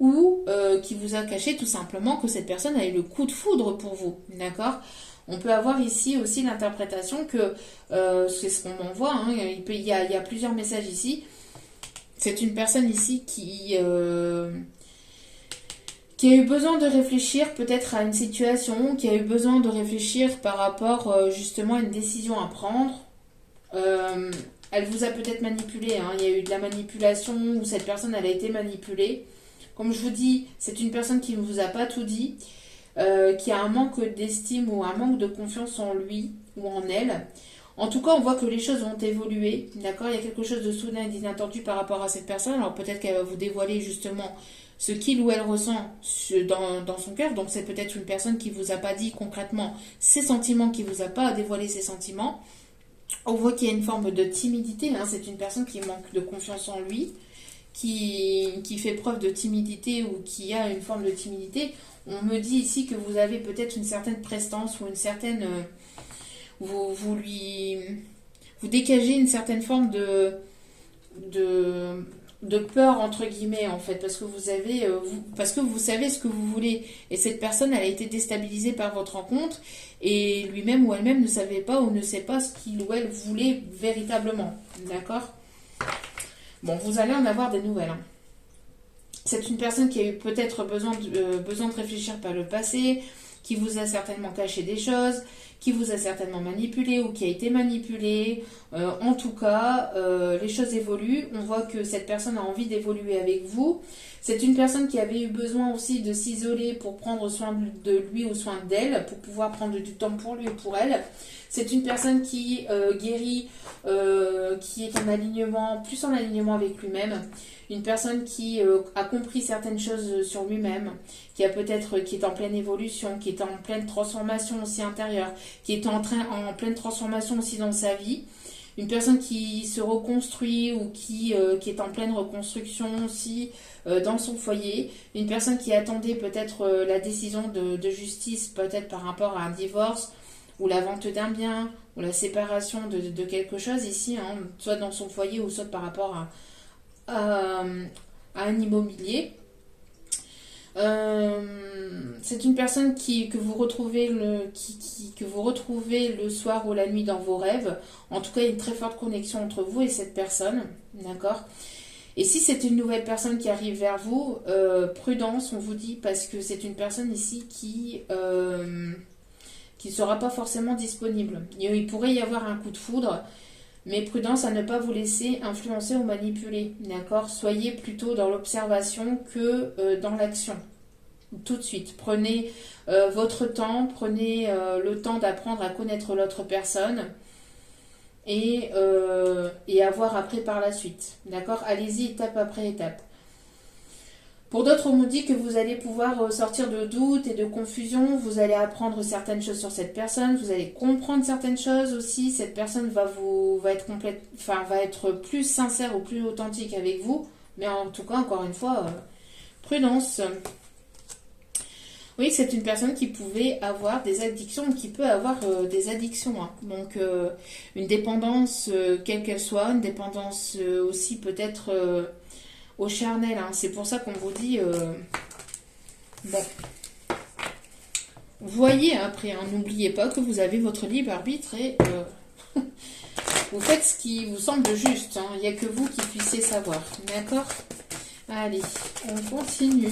ou qui vous a caché tout simplement que cette personne a eu le coup de foudre pour vous, d'accord ? On peut avoir ici aussi l'interprétation que, c'est ce qu'on m'envoie, hein, il y a plusieurs messages ici, c'est une personne ici qui a eu besoin de réfléchir peut-être à une situation, qui a eu besoin de réfléchir par rapport justement à une décision à prendre. Elle vous a peut-être manipulé, hein. Il y a eu de la manipulation où cette personne elle a été manipulée. Comme je vous dis, c'est une personne qui ne vous a pas tout dit, qui a un manque d'estime ou un manque de confiance en lui ou en elle. En tout cas, on voit que les choses vont évoluer, d'accord ? Il y a quelque chose de soudain et d'inattendu par rapport à cette personne. Alors peut-être qu'elle va vous dévoiler justement ce qu'il ou elle ressent dans son cœur. Donc c'est peut-être une personne qui ne vous a pas dit concrètement ses sentiments, qui ne vous a pas dévoilé ses sentiments. On voit qu'il y a une forme de timidité, hein. C'est une personne qui manque de confiance en lui, qui fait preuve de timidité ou qui a une forme de timidité. On me dit ici que vous avez peut-être une certaine prestance ou une certaine... vous dégagez une certaine forme de peur, entre guillemets, en fait, parce que parce que vous savez ce que vous voulez. Et cette personne, elle a été déstabilisée par votre rencontre, et lui-même ou elle-même ne savait pas ou ne sait pas ce qu'il ou elle voulait véritablement. D'accord ? Bon, vous allez en avoir des nouvelles, hein. C'est une personne qui a eu peut-être besoin de réfléchir par le passé, qui vous a certainement caché des choses, qui vous a certainement manipulé ou qui a été manipulé. En tout cas, les choses évoluent. On voit que cette personne a envie d'évoluer avec vous. C'est une personne qui avait eu besoin aussi de s'isoler pour prendre soin de lui ou soin d'elle, pour pouvoir prendre du temps pour lui ou pour elle. C'est une personne qui guérit, qui est en alignement, plus en alignement avec lui-même. Une personne qui a compris certaines choses sur lui-même, qui est en pleine évolution, qui est en pleine transformation aussi intérieure, qui est en pleine transformation aussi dans sa vie. Une personne qui se reconstruit ou qui est en pleine reconstruction aussi dans son foyer. Une personne qui attendait peut-être la décision de justice, peut-être par rapport à un divorce ou la vente d'un bien ou la séparation de quelque chose ici, hein, soit dans son foyer ou soit par rapport à un immobilier. C'est une personne que vous retrouvez le soir ou la nuit dans vos rêves. En tout cas, il y a une très forte connexion entre vous et cette personne, d'accord? Et si c'est une nouvelle personne qui arrive vers vous, prudence, on vous dit, parce que c'est une personne ici qui ne sera pas forcément disponible. Il pourrait y avoir un coup de foudre, mais prudence à ne pas vous laisser influencer ou manipuler, d'accord? Soyez plutôt dans l'observation que dans l'action. Tout de suite, prenez votre temps, prenez le temps d'apprendre à connaître l'autre personne et à voir après par la suite, d'accord? Allez-y étape après étape. Pour d'autres, on nous dit que vous allez pouvoir sortir de doutes et de confusion, vous allez apprendre certaines choses sur cette personne, vous allez comprendre certaines choses aussi, cette personne va être plus sincère ou plus authentique avec vous, mais en tout cas, encore une fois, prudence. Oui, c'est une personne qui pouvait avoir des addictions, qui peut avoir des addictions, hein. Donc, une dépendance, quelle qu'elle soit, une dépendance aussi peut-être au charnel, hein. C'est pour ça qu'on vous dit, bon, voyez après, hein, n'oubliez pas que vous avez votre libre arbitre et vous faites ce qui vous semble juste, hein. Il n'y a que vous qui puissiez savoir, d'accord? Allez, on continue,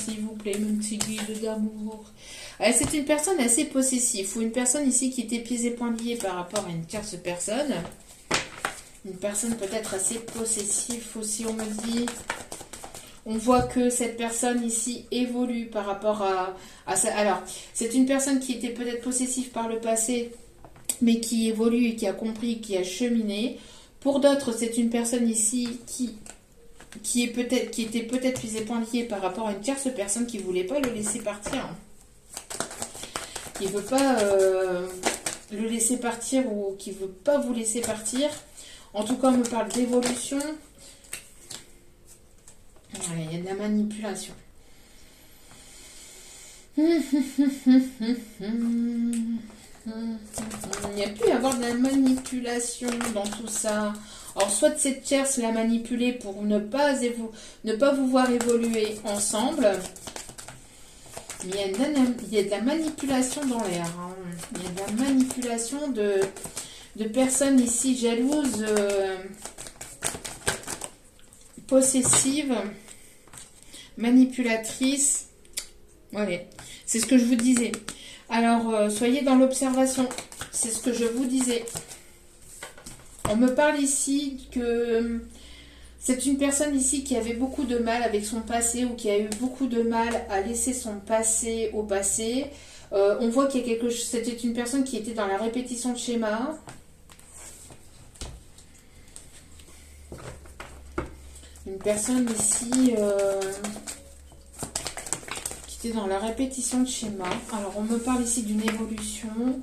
s'il vous plaît, mon petit guide d'amour. C'est une personne assez possessive, ou une personne ici qui était pieds et poings liés par rapport à une tierce personne. Une personne peut-être assez possessive aussi, on me dit. On voit que cette personne ici évolue par rapport à ça. Alors, c'est une personne qui était peut-être possessive par le passé, mais qui évolue et qui a compris, qui a cheminé. Pour d'autres, c'est une personne ici qui était peut-être pieds et poings liés par rapport à une tierce personne qui ne voulait pas le laisser partir. Qui ne veut pas le laisser partir ou qui ne veut pas vous laisser partir. En tout cas, on me parle d'évolution. Il y a de la manipulation. Il y a pu y avoir de la manipulation dans tout ça. Alors, soit cette tierce l'a manipulé pour ne pas vous voir évoluer ensemble. Mais il y a de la manipulation dans l'air, hein. Il y a de la manipulation de personnes ici jalouses, possessives, manipulatrices. Voilà, c'est ce que je vous disais. Alors, soyez dans l'observation. C'est ce que je vous disais. On me parle ici que c'est une personne ici qui avait beaucoup de mal avec son passé ou qui a eu beaucoup de mal à laisser son passé au passé. On voit qu'il y a quelque chose. C'était une personne qui était dans la répétition de schéma. Une personne ici qui était dans la répétition de schéma. Alors, on me parle ici d'une évolution.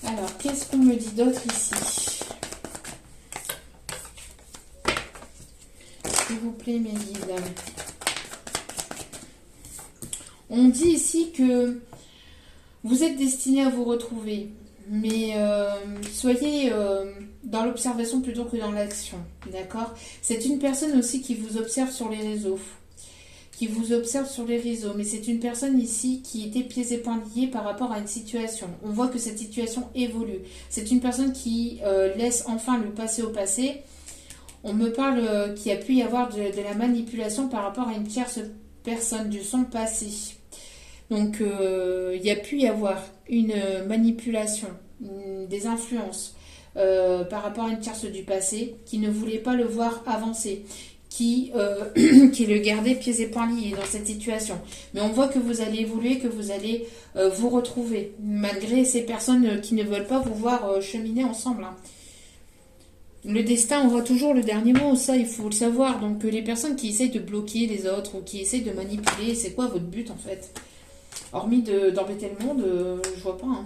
Alors, qu'est-ce qu'on me dit d'autre ici? S'il vous plaît, mes guides. On dit ici que vous êtes destiné à vous retrouver. Mais soyez dans l'observation plutôt que dans l'action. D'accord? C'est une personne aussi qui vous observe sur les réseaux. Mais c'est une personne ici qui était pieds et poings liés par rapport à une situation. On voit que cette situation évolue. C'est une personne qui laisse enfin le passé au passé. On me parle qu'il y a pu y avoir de la manipulation par rapport à une tierce personne de son passé. Donc, il y a pu y avoir une manipulation, des influences par rapport à une tierce du passé qui ne voulait pas le voir avancer, qui le gardait pieds et poings liés dans cette situation. Mais on voit que vous allez évoluer, que vous allez vous retrouver, malgré ces personnes qui ne veulent pas vous voir cheminer ensemble. Hein. Le destin aura toujours le dernier mot, ça il faut le savoir. Donc les personnes qui essayent de bloquer les autres ou qui essayent de manipuler, c'est quoi votre but en fait? Hormis d'embêter le monde, je vois pas. Hein.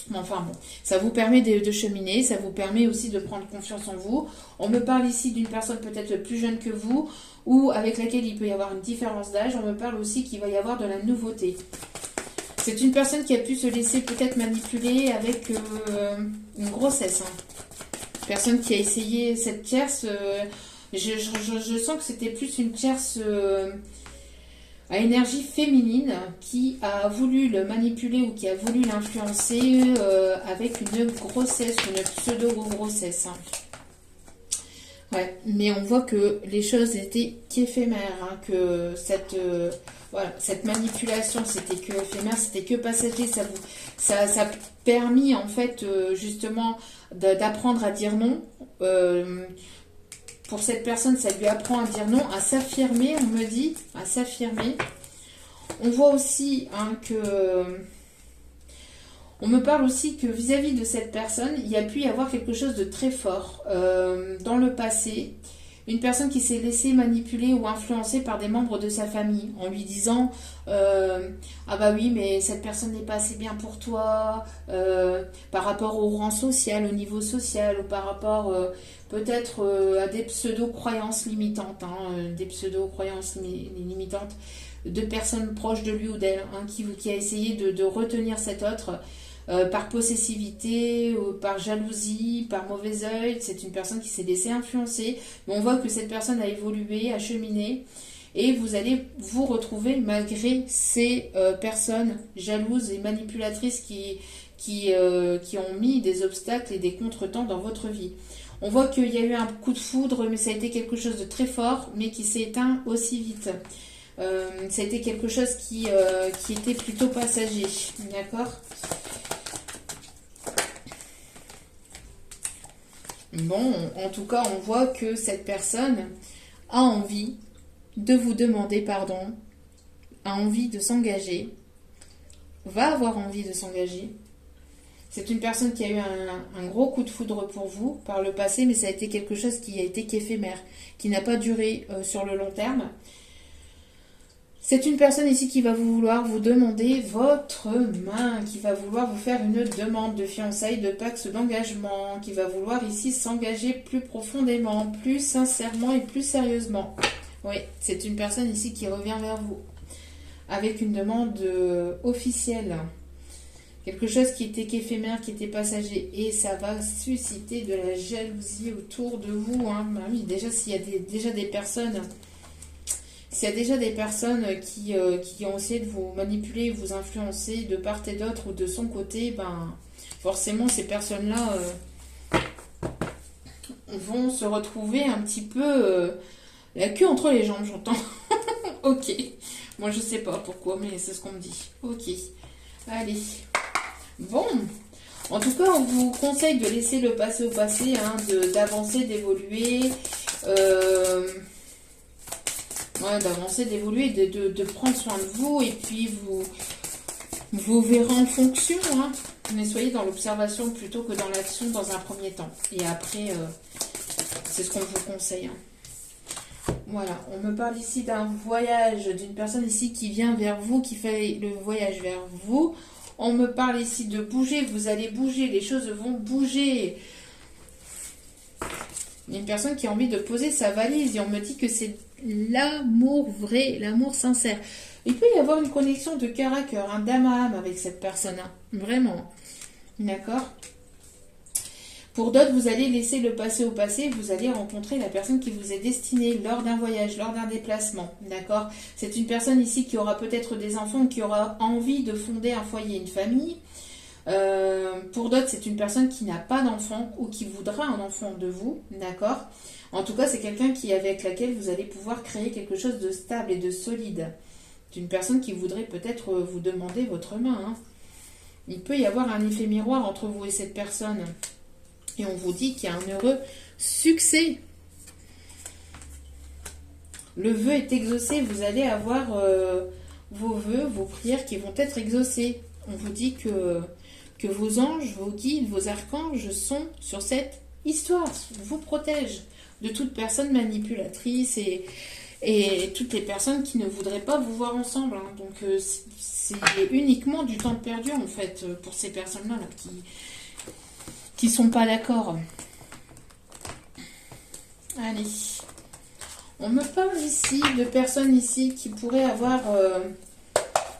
Mais enfin bon, ça vous permet de cheminer, ça vous permet aussi de prendre confiance en vous. On me parle ici d'une personne peut-être plus jeune que vous ou avec laquelle il peut y avoir une différence d'âge. On me parle aussi qu'il va y avoir de la nouveauté. C'est une personne qui a pu se laisser peut-être manipuler avec une grossesse. Hein. Personne qui a essayé cette tierce, je sens que c'était plus une tierce à énergie féminine qui a voulu le manipuler ou qui a voulu l'influencer avec une grossesse, une pseudo-grossesse. Hein. Ouais, mais on voit que les choses étaient qu'éphémères, hein, que cette manipulation, c'était que éphémère, c'était que passager. Ça a permis en fait justement d'apprendre à dire non. Pour cette personne, ça lui apprend à dire non, à s'affirmer, on me dit, à s'affirmer. On voit aussi hein, on me parle aussi que vis-à-vis de cette personne, il y a pu y avoir quelque chose de très fort dans le passé. Une personne qui s'est laissée manipuler ou influencer par des membres de sa famille en lui disant ah bah oui mais cette personne n'est pas assez bien pour toi par rapport au rang social, au niveau social ou par rapport peut-être à des pseudo-croyances limitantes, hein, des pseudo-croyances limitantes de personnes proches de lui ou d'elle hein, qui a essayé de retenir cet autre par possessivité, par jalousie, par mauvais œil. C'est une personne qui s'est laissée influencer. Mais on voit que cette personne a évolué, a cheminé. Et vous allez vous retrouver malgré ces personnes jalouses et manipulatrices qui ont mis des obstacles et des contretemps dans votre vie. On voit qu'il y a eu un coup de foudre, mais ça a été quelque chose de très fort, mais qui s'est éteint aussi vite. Ça a été quelque chose qui était plutôt passager. D'accord ? Bon, en tout cas, on voit que cette personne a envie de vous demander pardon, a envie de s'engager, va avoir envie de s'engager. C'est une personne qui a eu un gros coup de foudre pour vous par le passé, mais ça a été quelque chose qui a été qu'éphémère, qui n'a pas duré sur le long terme. C'est une personne ici qui va vouloir vous demander votre main, qui va vouloir vous faire une demande de fiançailles, de pax, d'engagement, qui va vouloir ici s'engager plus profondément, plus sincèrement et plus sérieusement. Oui, c'est une personne ici qui revient vers vous avec une demande officielle. Quelque chose qui était qu'éphémère, qui était passager. Et ça va susciter de la jalousie autour de vous. Hein. Bah oui, déjà, s'il y a déjà des personnes... S'il y a déjà des personnes qui ont essayé de vous manipuler, vous influencer de part et d'autre ou de son côté, ben forcément ces personnes-là vont se retrouver un petit peu la queue entre les jambes, j'entends. Ok. Moi je sais pas pourquoi, mais c'est ce qu'on me dit. Ok. Allez. Bon. En tout cas, on vous conseille de laisser le passé au passé, hein, d'avancer, d'évoluer. D'avancer, d'évoluer, de prendre soin de vous et puis vous verrez en fonction, hein. Mais soyez dans l'observation plutôt que dans l'action dans un premier temps. Et après, c'est ce qu'on vous conseille. Hein. Voilà, on me parle ici d'un voyage, d'une personne ici qui vient vers vous, qui fait le voyage vers vous. On me parle ici de bouger, vous allez bouger, les choses vont bouger. Il y a une personne qui a envie de poser sa valise et on me dit que c'est l'amour vrai, l'amour sincère. Il peut y avoir une connexion de cœur à cœur, hein, d'âme à âme avec cette personne, hein, vraiment. D'accord ? Pour d'autres, vous allez laisser le passé au passé, vous allez rencontrer la personne qui vous est destinée lors d'un voyage, lors d'un déplacement. D'accord ? C'est une personne ici qui aura peut-être des enfants, qui aura envie de fonder un foyer, une famille. Pour d'autres, c'est une personne qui n'a pas d'enfant ou qui voudra un enfant de vous, d'accord ? En tout cas, c'est quelqu'un avec laquelle vous allez pouvoir créer quelque chose de stable et de solide. C'est une personne qui voudrait peut-être vous demander votre main. Hein. Il peut y avoir un effet miroir entre vous et cette personne. Et on vous dit qu'il y a un heureux succès. Le vœu est exaucé. Vous allez avoir vos vœux, vos prières qui vont être exaucées. On vous dit que vos anges, vos guides, vos archanges sont sur cette histoire, vous protègent de toute personne manipulatrice et toutes les personnes qui ne voudraient pas vous voir ensemble. Hein. Donc c'est uniquement du temps perdu en fait pour ces personnes-là là, qui sont pas d'accord. Allez. On me parle ici de personnes ici qui pourraient avoir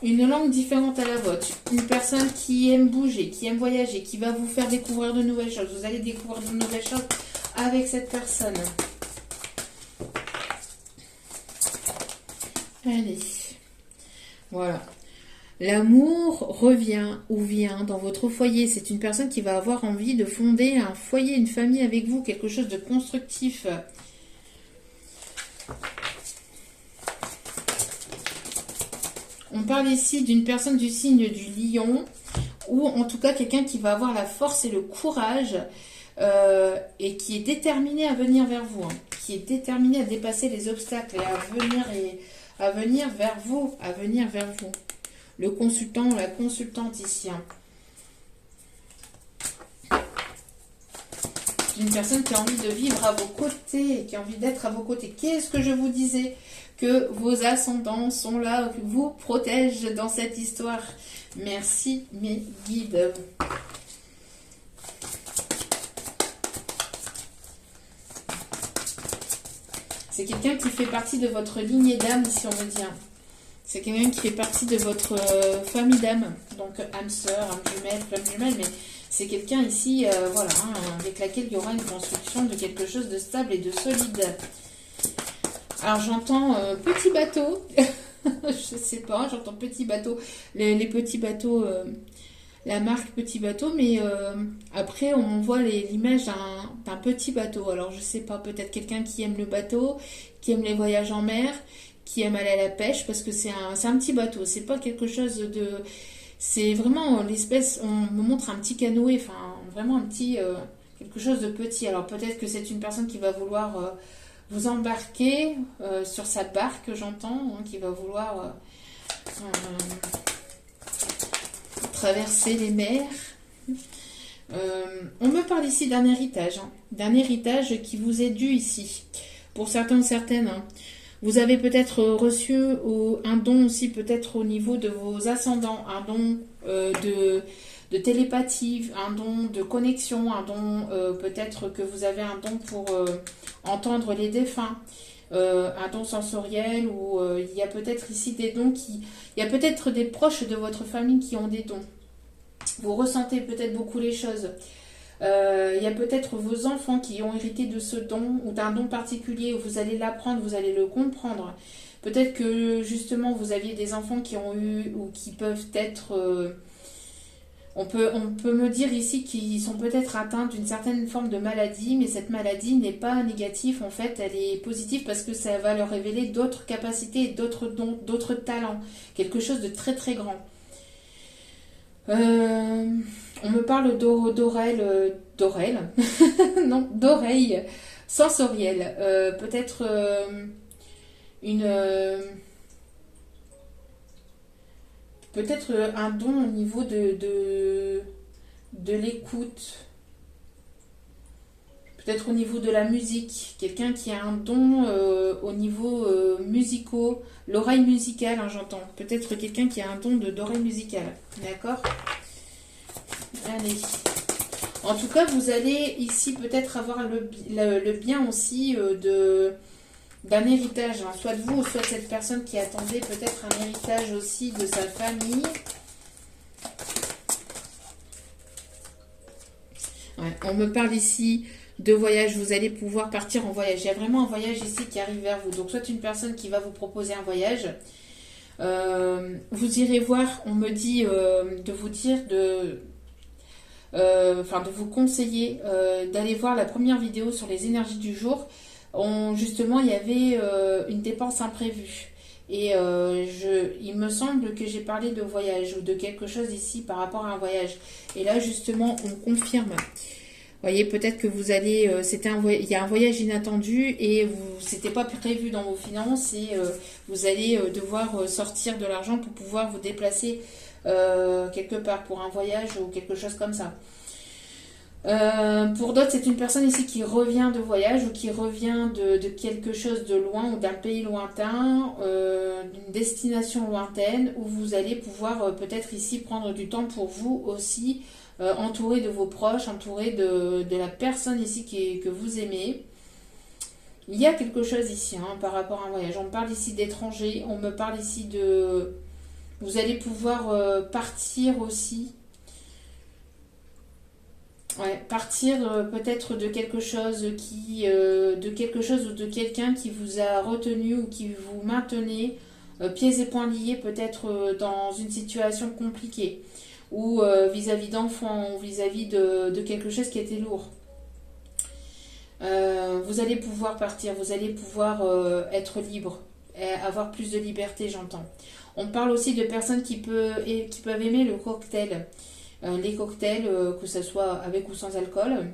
une langue différente à la vôtre. Une personne qui aime bouger, qui aime voyager, qui va vous faire découvrir de nouvelles choses. Vous allez découvrir de nouvelles choses avec cette personne. Allez. Voilà. L'amour revient ou vient dans votre foyer. C'est une personne qui va avoir envie de fonder un foyer, une famille avec vous, quelque chose de constructif. On parle ici d'une personne du signe du lion, ou en tout cas quelqu'un qui va avoir la force et le courage et qui est déterminé à venir vers vous, hein, qui est déterminé à dépasser les obstacles et à venir vers vous, Le consultant ou la consultante ici. Hein. Une personne qui a envie de vivre à vos côtés, qui a envie d'être à vos côtés. Qu'est-ce que je vous disais? Que vos ascendants sont là, que vous protègent dans cette histoire. Merci mes guides. C'est quelqu'un qui fait partie de votre lignée d'âme, si on veut dire. C'est quelqu'un qui fait partie de votre famille d'âme. Donc âme sœur, âme jumelle, flamme jumelle, mais c'est quelqu'un ici, voilà, hein, avec laquelle il y aura une construction de quelque chose de stable et de solide. Alors j'entends petit bateau, je sais pas, j'entends petit bateau, les petits bateaux, la marque petit bateau, mais après on voit l'image d'un petit bateau. Alors je sais pas, peut-être quelqu'un qui aime le bateau, qui aime les voyages en mer, qui aime aller à la pêche, parce que c'est un petit bateau, c'est pas quelque chose de... C'est vraiment l'espèce, on me montre un petit canoë, enfin vraiment un petit, quelque chose de petit. Alors peut-être que c'est une personne qui va vouloir vous embarquer sur sa barque, j'entends, hein, qui va vouloir traverser les mers. On me parle ici d'un héritage, hein, d'un héritage qui vous est dû ici. Pour certains ou certaines, hein. Vous avez peut-être reçu un don aussi, peut-être au niveau de vos ascendants, un don de télépathie, un don de connexion, un don, peut-être que vous avez un don pour entendre les défunts, un don sensoriel, ou il y a peut-être ici des dons il y a peut-être des proches de votre famille qui ont des dons. Vous ressentez peut-être beaucoup les choses. Il y a peut-être vos enfants qui ont hérité de ce don ou d'un don particulier où vous allez l'apprendre, vous allez le comprendre. Peut-être que justement vous aviez des enfants qui ont eu ou qui peuvent être... on peut me dire ici qu'ils sont peut-être atteints d'une certaine forme de maladie, mais cette maladie n'est pas négative, en fait elle est positive parce que ça va leur révéler d'autres capacités, d'autres dons, d'autres talents, quelque chose de très très grand. On me parle d'oreilles sensorielles. Peut-être peut-être un don au niveau de l'écoute. Peut-être au niveau de la musique. Quelqu'un qui a un don au niveau musicaux. L'oreille musicale, hein, j'entends. Peut-être quelqu'un qui a un don d'oreille musicale. D'accord ? Allez. En tout cas, vous allez ici peut-être avoir le bien aussi d'un héritage. Hein, soit de vous, ou soit de cette personne qui attendait peut-être un héritage aussi de sa famille. Ouais, on me parle ici de voyage, vous allez pouvoir partir en voyage. Il y a vraiment un voyage ici qui arrive vers vous. Donc, soit une personne qui va vous proposer un voyage. Vous irez voir, on me dit de vous dire de vous conseiller d'aller voir la première vidéo sur les énergies du jour. Justement, il y avait une dépense imprévue. Et il me semble que j'ai parlé de voyage ou de quelque chose ici par rapport à un voyage. Et là, justement, on confirme. Vous voyez, peut-être que vous allez, il y a un voyage inattendu et c'était pas prévu dans vos finances et vous allez devoir sortir de l'argent pour pouvoir vous déplacer quelque part pour un voyage ou quelque chose comme ça. Pour d'autres, c'est une personne ici qui revient de voyage ou qui revient de quelque chose de loin ou d'un pays lointain, d'une destination lointaine où vous allez pouvoir peut-être ici prendre du temps pour vous aussi, entouré de vos proches, entouré de la personne ici que vous aimez. Il y a quelque chose ici par rapport à un voyage. On me parle ici d'étrangers, on me parle ici de... Vous allez pouvoir partir aussi. Ouais, partir peut-être de quelque chose de quelque chose ou de quelqu'un qui vous a retenu ou qui vous maintenait pieds et poings liés peut-être dans une situation compliquée ou vis-à-vis d'enfants ou vis-à-vis de quelque chose qui était lourd. Vous allez pouvoir partir, vous allez pouvoir être libre, avoir plus de liberté, j'entends. On parle aussi de personnes qui peuvent aimer le cocktail. Les cocktails, que ce soit avec ou sans alcool.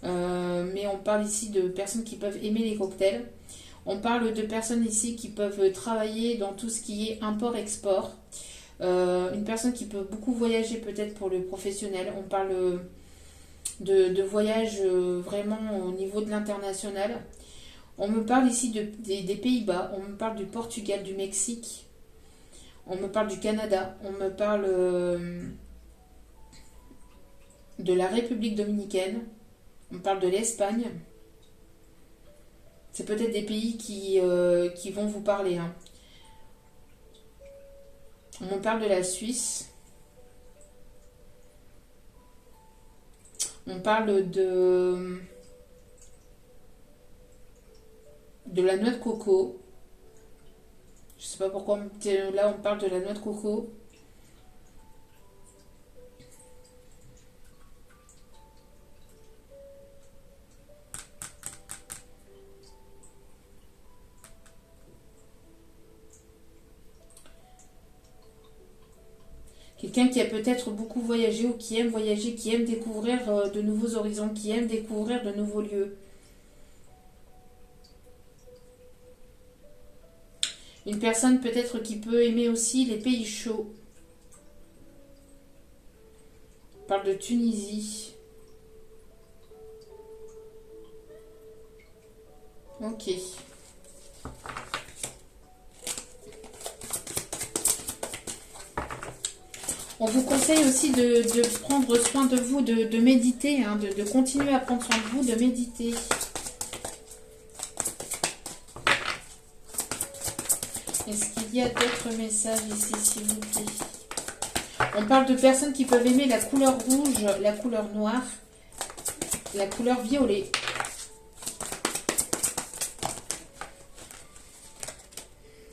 Mais on parle ici de personnes qui peuvent aimer les cocktails. On parle de personnes ici qui peuvent travailler dans tout ce qui est import-export. Une personne qui peut beaucoup voyager peut-être pour le professionnel. On parle de voyage vraiment au niveau de l'international. On me parle ici des Pays-Bas. On me parle du Portugal, du Mexique. On me parle du Canada. On me parle... de la République dominicaine, on parle de l'Espagne. C'est peut-être des pays qui vont vous parler. On me parle de la Suisse. On parle de la noix de coco. Je sais pas pourquoi là on parle de la noix de coco. Quelqu'un qui a peut-être beaucoup voyagé ou qui aime voyager, qui aime découvrir de nouveaux horizons, qui aime découvrir de nouveaux lieux. Une personne peut-être qui peut aimer aussi les pays chauds. On parle de Tunisie. Ok. On vous conseille aussi de prendre soin de vous, de méditer, de continuer à prendre soin de vous, de méditer. Est-ce qu'il y a d'autres messages ici, s'il vous plaît? On parle de personnes qui peuvent aimer la couleur rouge, la couleur noire, la couleur violet.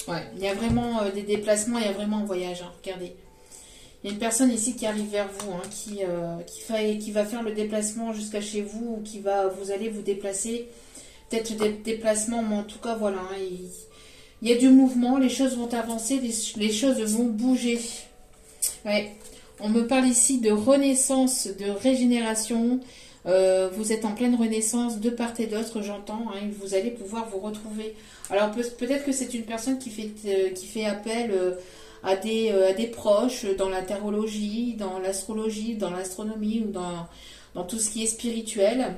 Ouais, il y a vraiment des déplacements, il y a vraiment un voyage, regardez. Il y a une personne ici qui arrive vers vous, qui va faire le déplacement jusqu'à chez vous, ou vous allez vous déplacer, peut-être des déplacements, mais en tout cas, voilà, il y a du mouvement, les choses vont avancer, les choses vont bouger. Ouais. On me parle ici de renaissance, de régénération. Vous êtes en pleine renaissance de part et d'autre, j'entends. Vous allez pouvoir vous retrouver. Alors peut-être que c'est une personne qui fait appel à des proches dans la tarologie, dans l'astrologie, dans l'astronomie ou dans tout ce qui est spirituel.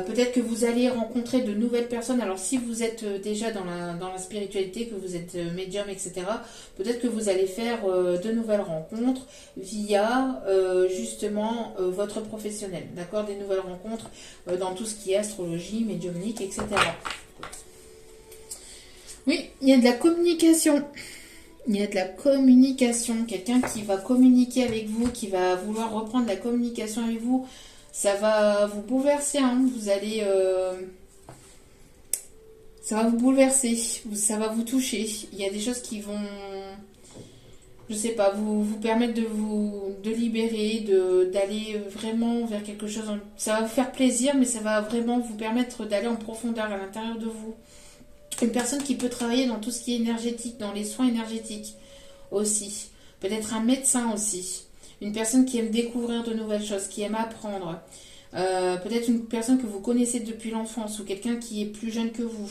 Peut-être que vous allez rencontrer de nouvelles personnes. Alors si vous êtes déjà dans la spiritualité, que vous êtes médium, etc., peut-être que vous allez faire de nouvelles rencontres via justement votre professionnel. D'accord? Des nouvelles rencontres dans tout ce qui est astrologie, médiumnique, etc. Oui, il y a de la communication. Il y a de la communication. Quelqu'un qui va communiquer avec vous, qui va vouloir reprendre la communication avec vous. Ça va vous bouleverser, vous allez... ça va vous bouleverser, ça va vous toucher. Il y a des choses qui vont je sais pas, vous permettre de libérer, d'aller vraiment vers quelque chose. Ça va vous faire plaisir, mais ça va vraiment vous permettre d'aller en profondeur à l'intérieur de vous. Une personne qui peut travailler dans tout ce qui est énergétique, dans les soins énergétiques aussi. Peut-être un médecin aussi. Une personne qui aime découvrir de nouvelles choses, qui aime apprendre. Peut-être une personne que vous connaissez depuis l'enfance ou quelqu'un qui est plus jeune que vous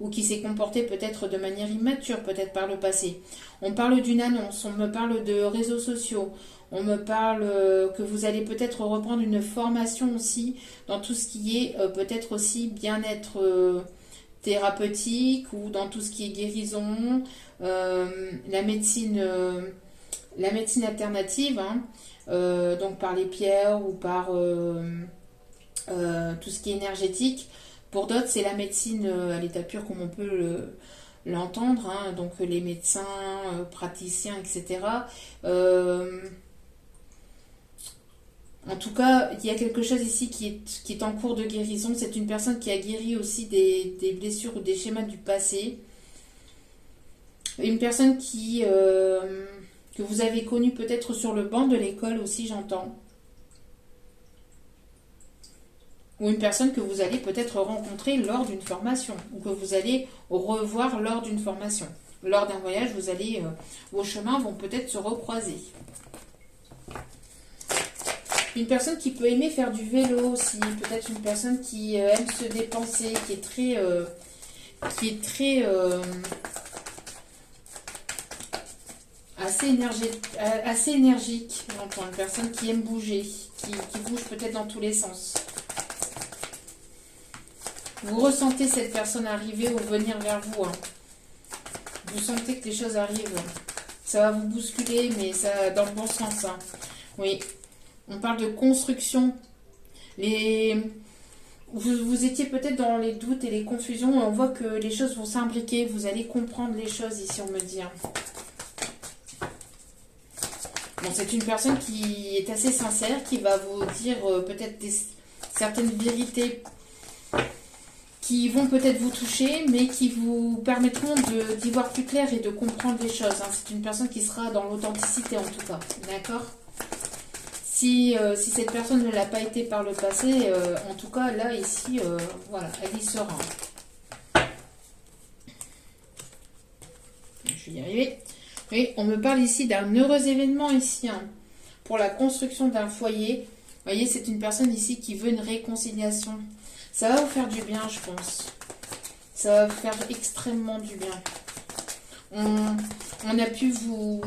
ou qui s'est comporté peut-être de manière immature, peut-être par le passé. On parle d'une annonce, on me parle de réseaux sociaux, on me parle que vous allez peut-être reprendre une formation aussi dans tout ce qui est peut-être aussi bien-être thérapeutique ou dans tout ce qui est guérison, la médecine alternative, hein, donc par les pierres ou par tout ce qui est énergétique. Pour d'autres, c'est la médecine à l'état pur comme on peut l'entendre, hein, donc les médecins, praticiens, etc. En tout cas, il y a quelque chose ici qui est en cours de guérison. C'est une personne qui a guéri aussi des blessures ou des schémas du passé. Une personne que vous avez connue peut-être sur le banc de l'école aussi, j'entends. Ou une personne que vous allez peut-être rencontrer lors d'une formation, ou que vous allez revoir lors d'une formation. Lors d'un voyage, vos chemins vont peut-être se recroiser. Une personne qui peut aimer faire du vélo aussi, peut-être une personne qui aime se dépenser, qui est très assez énergique, j'entends. Une personne qui aime bouger, qui bouge peut-être dans tous les sens. Vous ressentez cette personne arriver ou venir vers vous. Hein. Vous sentez que les choses arrivent. Ça va vous bousculer, mais ça dans le bon sens. Hein. Oui. On parle de construction. Vous étiez peut-être dans les doutes et les confusions. On voit que les choses vont s'imbriquer. Vous allez comprendre les choses ici, on me dit. Hein. Bon, c'est une personne qui est assez sincère, qui va vous dire peut-être certaines vérités qui vont peut-être vous toucher, mais qui vous permettront d'y voir plus clair et de comprendre les choses. Hein. C'est une personne qui sera dans l'authenticité en tout cas. D'accord ? Si cette personne ne l'a pas été par le passé, en tout cas là, ici, voilà, elle y sera. Je vais y arriver. Oui, on me parle ici d'un heureux événement ici, hein, pour la construction d'un foyer. Vous voyez, c'est une personne ici qui veut une réconciliation. Ça va vous faire du bien, je pense. Ça va vous faire extrêmement du bien. On a pu vous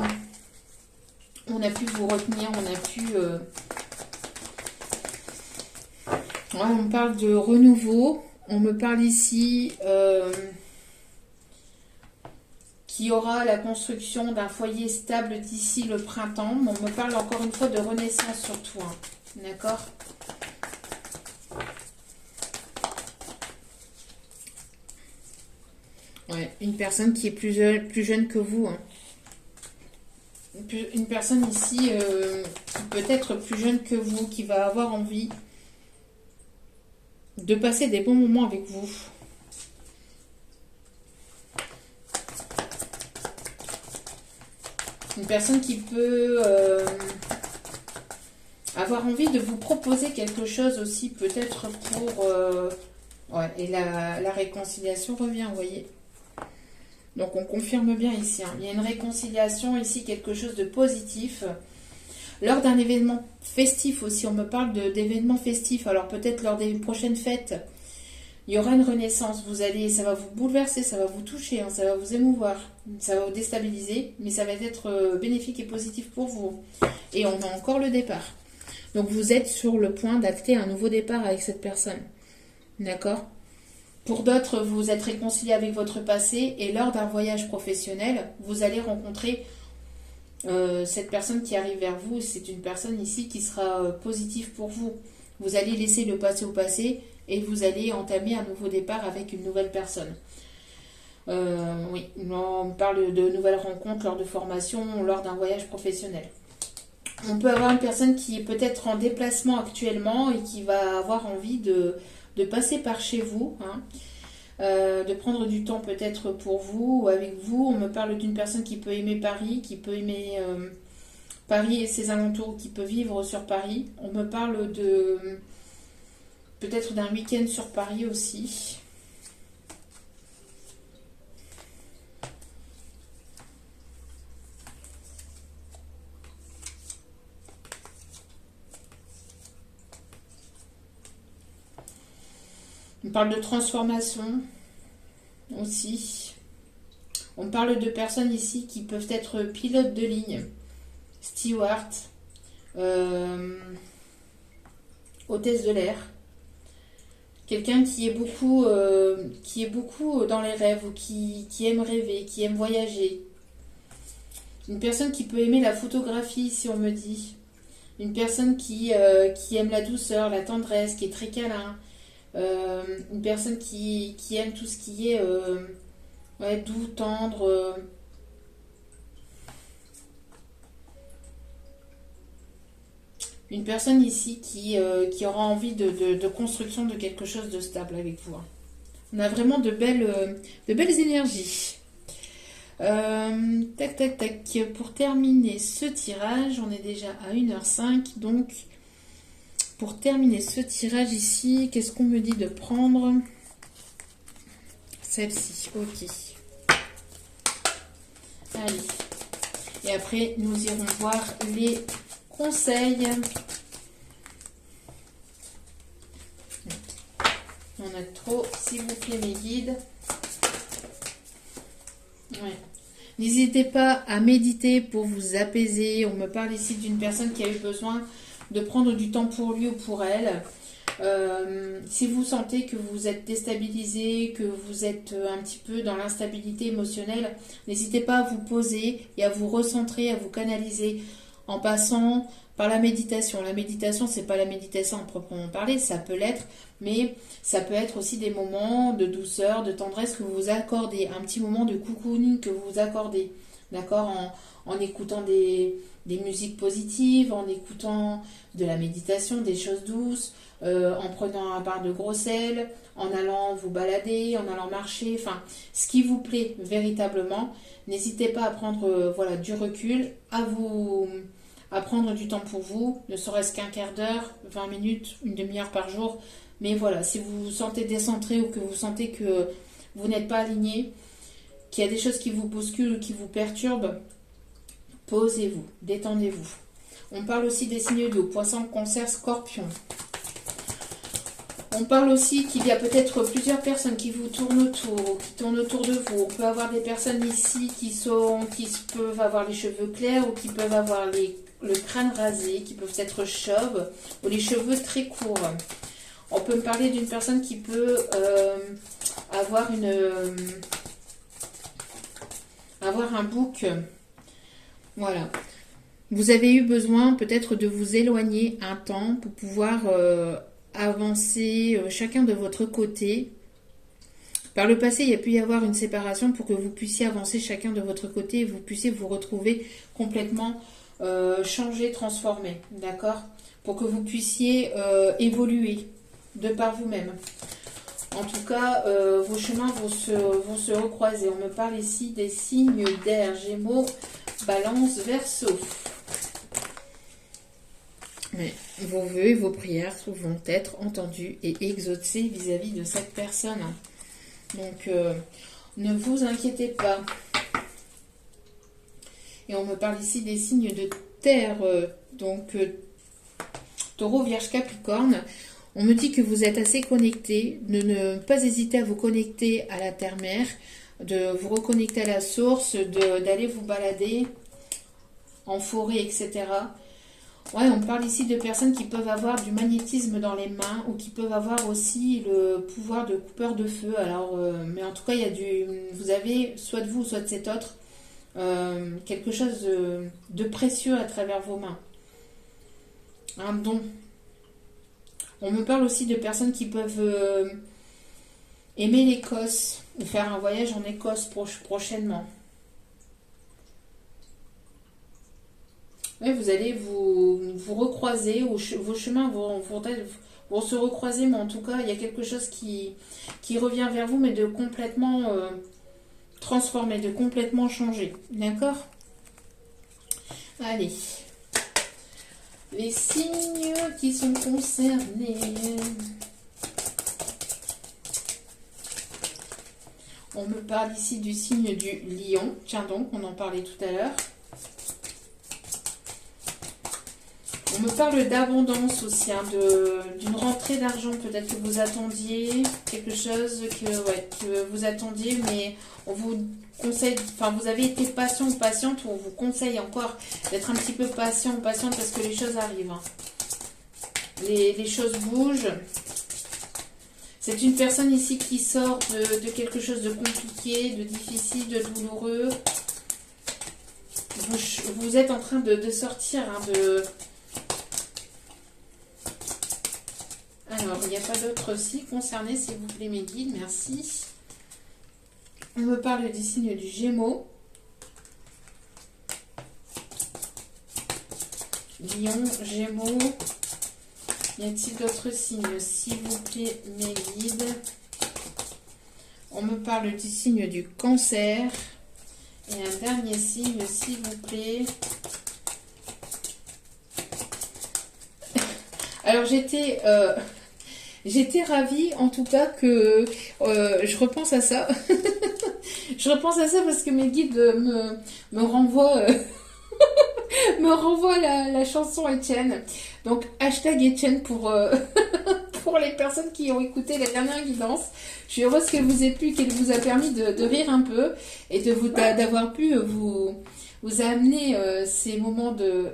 retenir, on a pu... Ouais, on me parle de renouveau. On me parle ici qu'il y aura la construction d'un foyer stable d'ici le printemps. On me parle encore une fois de renaissance surtout. Hein. D'accord ? Ouais, une personne qui est plus jeune que vous. Hein. Une personne ici qui peut être plus jeune que vous, qui va avoir envie de passer des bons moments avec vous. Une personne qui peut avoir envie de vous proposer quelque chose aussi, peut-être pour... ouais, et la réconciliation revient, vous voyez. Donc on confirme bien ici. Hein. Il y a une réconciliation ici, quelque chose de positif. Lors d'un événement festif aussi, on me parle d'événements festifs. Alors peut-être lors des prochaines fêtes, il y aura une renaissance. Ça va vous bouleverser, ça va vous toucher, hein, ça va vous émouvoir, ça va vous déstabiliser, mais ça va être bénéfique et positif pour vous. Et on a encore le départ. Donc vous êtes sur le point d'acter un nouveau départ avec cette personne. D'accord ? Pour d'autres, vous êtes réconcilié avec votre passé et lors d'un voyage professionnel, vous allez rencontrer cette personne qui arrive vers vous. C'est une personne ici qui sera positive pour vous. Vous allez laisser le passé au passé et vous allez entamer un nouveau départ avec une nouvelle personne. Oui, on parle de nouvelles rencontres lors de formation, lors d'un voyage professionnel. On peut avoir une personne qui est peut-être en déplacement actuellement et qui va avoir envie de passer par chez vous. Hein. de prendre du temps peut-être pour vous ou avec vous. On me parle d'une personne qui peut aimer Paris, qui peut aimer Paris et ses alentours, qui peut vivre sur Paris. On me parle de peut-être d'un week-end sur Paris aussi. On parle de transformation aussi. On parle de personnes ici qui peuvent être pilotes de ligne, steward, hôtesse de l'air. Quelqu'un qui est beaucoup dans les rêves ou qui aime rêver, qui aime voyager. Une personne qui peut aimer la photographie, si on me dit. Une personne qui aime la douceur, la tendresse, qui est très câlin. Une personne qui aime tout ce qui est doux, tendre. Une personne ici qui aura envie de construction de quelque chose de stable avec vous. On a vraiment de belles énergies. Tac, tac, tac. Pour terminer ce tirage, on est déjà à 1h05. Donc, pour terminer ce tirage ici, qu'est-ce qu'on me dit de prendre? Celle-ci, ok. Allez. Et après, nous irons voir les conseils. On a trop, s'il vous plaît, mes guides. Ouais. N'hésitez pas à méditer pour vous apaiser. On me parle ici d'une personne qui a eu besoin de prendre du temps pour lui ou pour elle. Si vous sentez que vous êtes déstabilisé, que vous êtes un petit peu dans l'instabilité émotionnelle, n'hésitez pas à vous poser et à vous recentrer, à vous canaliser en passant par la méditation. La méditation, c'est pas la méditation en proprement parler, ça peut l'être, mais ça peut être aussi des moments de douceur, de tendresse que vous vous accordez, un petit moment de cocooning que vous vous accordez, d'accord, en écoutant des musiques positives, en écoutant de la méditation, des choses douces, en prenant un bain de gros sel, en allant vous balader, en allant marcher, enfin, ce qui vous plaît véritablement. N'hésitez pas à prendre du recul, à prendre du temps pour vous, ne serait-ce qu'un quart d'heure, 20 minutes, une demi-heure par jour. Mais voilà, si vous vous sentez décentré ou que vous sentez que vous n'êtes pas aligné, qu'il y a des choses qui vous bousculent ou qui vous perturbent, posez-vous, détendez-vous. On parle aussi des signes d'eau, poisson, cancer, scorpion. On parle aussi qu'il y a peut-être plusieurs personnes qui vous tournent autour, qui tournent autour de vous. On peut avoir des personnes ici qui peuvent avoir les cheveux clairs ou qui peuvent avoir le crâne rasé, qui peuvent être chauves ou les cheveux très courts. On peut me parler d'une personne qui peut avoir un bouc. Voilà. Vous avez eu besoin peut-être de vous éloigner un temps pour pouvoir avancer chacun de votre côté. Par le passé, il y a pu y avoir une séparation pour que vous puissiez avancer chacun de votre côté et vous puissiez vous retrouver complètement changé, transformé, d'accord? Pour que vous puissiez évoluer de par vous-même. En tout cas, vos chemins vont se recroiser. On me parle ici des signes d'air, Gémeaux, Balance, Verseau. Mais vos vœux et vos prières vont être entendus et exaucés vis-à-vis de cette personne. Donc, ne vous inquiétez pas. Et on me parle ici des signes de terre, Taureau, Vierge, Capricorne. On me dit que vous êtes assez connectés, de ne pas hésiter à vous connecter à la terre-mère, de vous reconnecter à la source, d'aller vous balader en forêt, etc. Ouais, on parle ici de personnes qui peuvent avoir du magnétisme dans les mains ou qui peuvent avoir aussi le pouvoir de coupeur de feu. Alors, mais en tout cas, vous avez, soit de vous, soit de cet autre, quelque chose de précieux à travers vos mains. Un don. On me parle aussi de personnes qui peuvent aimer l'Écosse ou faire un voyage en Écosse prochainement. Ouais, vous allez vous recroiser, ou vos chemins vont se recroiser, mais en tout cas, il y a quelque chose qui revient vers vous, mais de complètement transformer, de complètement changer. D'accord? Allez. Les signes qui sont concernés. On me parle ici du signe du lion. Tiens donc, on en parlait tout à l'heure. On me parle d'abondance aussi, hein, d'une rentrée d'argent peut-être que vous attendiez, quelque chose que vous attendiez, mais on vous conseille, enfin vous avez été patient ou patiente, ou on vous conseille encore d'être un petit peu patient ou patiente parce que les choses arrivent. Hein. Les choses bougent. C'est une personne ici qui sort de quelque chose de compliqué, de difficile, de douloureux. Vous êtes en train de sortir de... Alors, il n'y a pas d'autres signes concernés, s'il vous plaît, mes guides, merci. On me parle du signe du Gémeaux. Lion, Gémeaux. Y a-t-il d'autres signes, s'il vous plaît, mes guides? On me parle du signe du Cancer. Et un dernier signe, s'il vous plaît. Alors, j'étais ravie, en tout cas, que je repense à ça. Je repense à ça parce que mes guides me renvoient, me renvoient la chanson Etienne. Donc, hashtag Etienne pour les personnes qui ont écouté la dernière guidance. Je suis heureuse qu'elle vous ait plu, qu'elle vous a permis de rire un peu et d'avoir pu vous amener ces moments de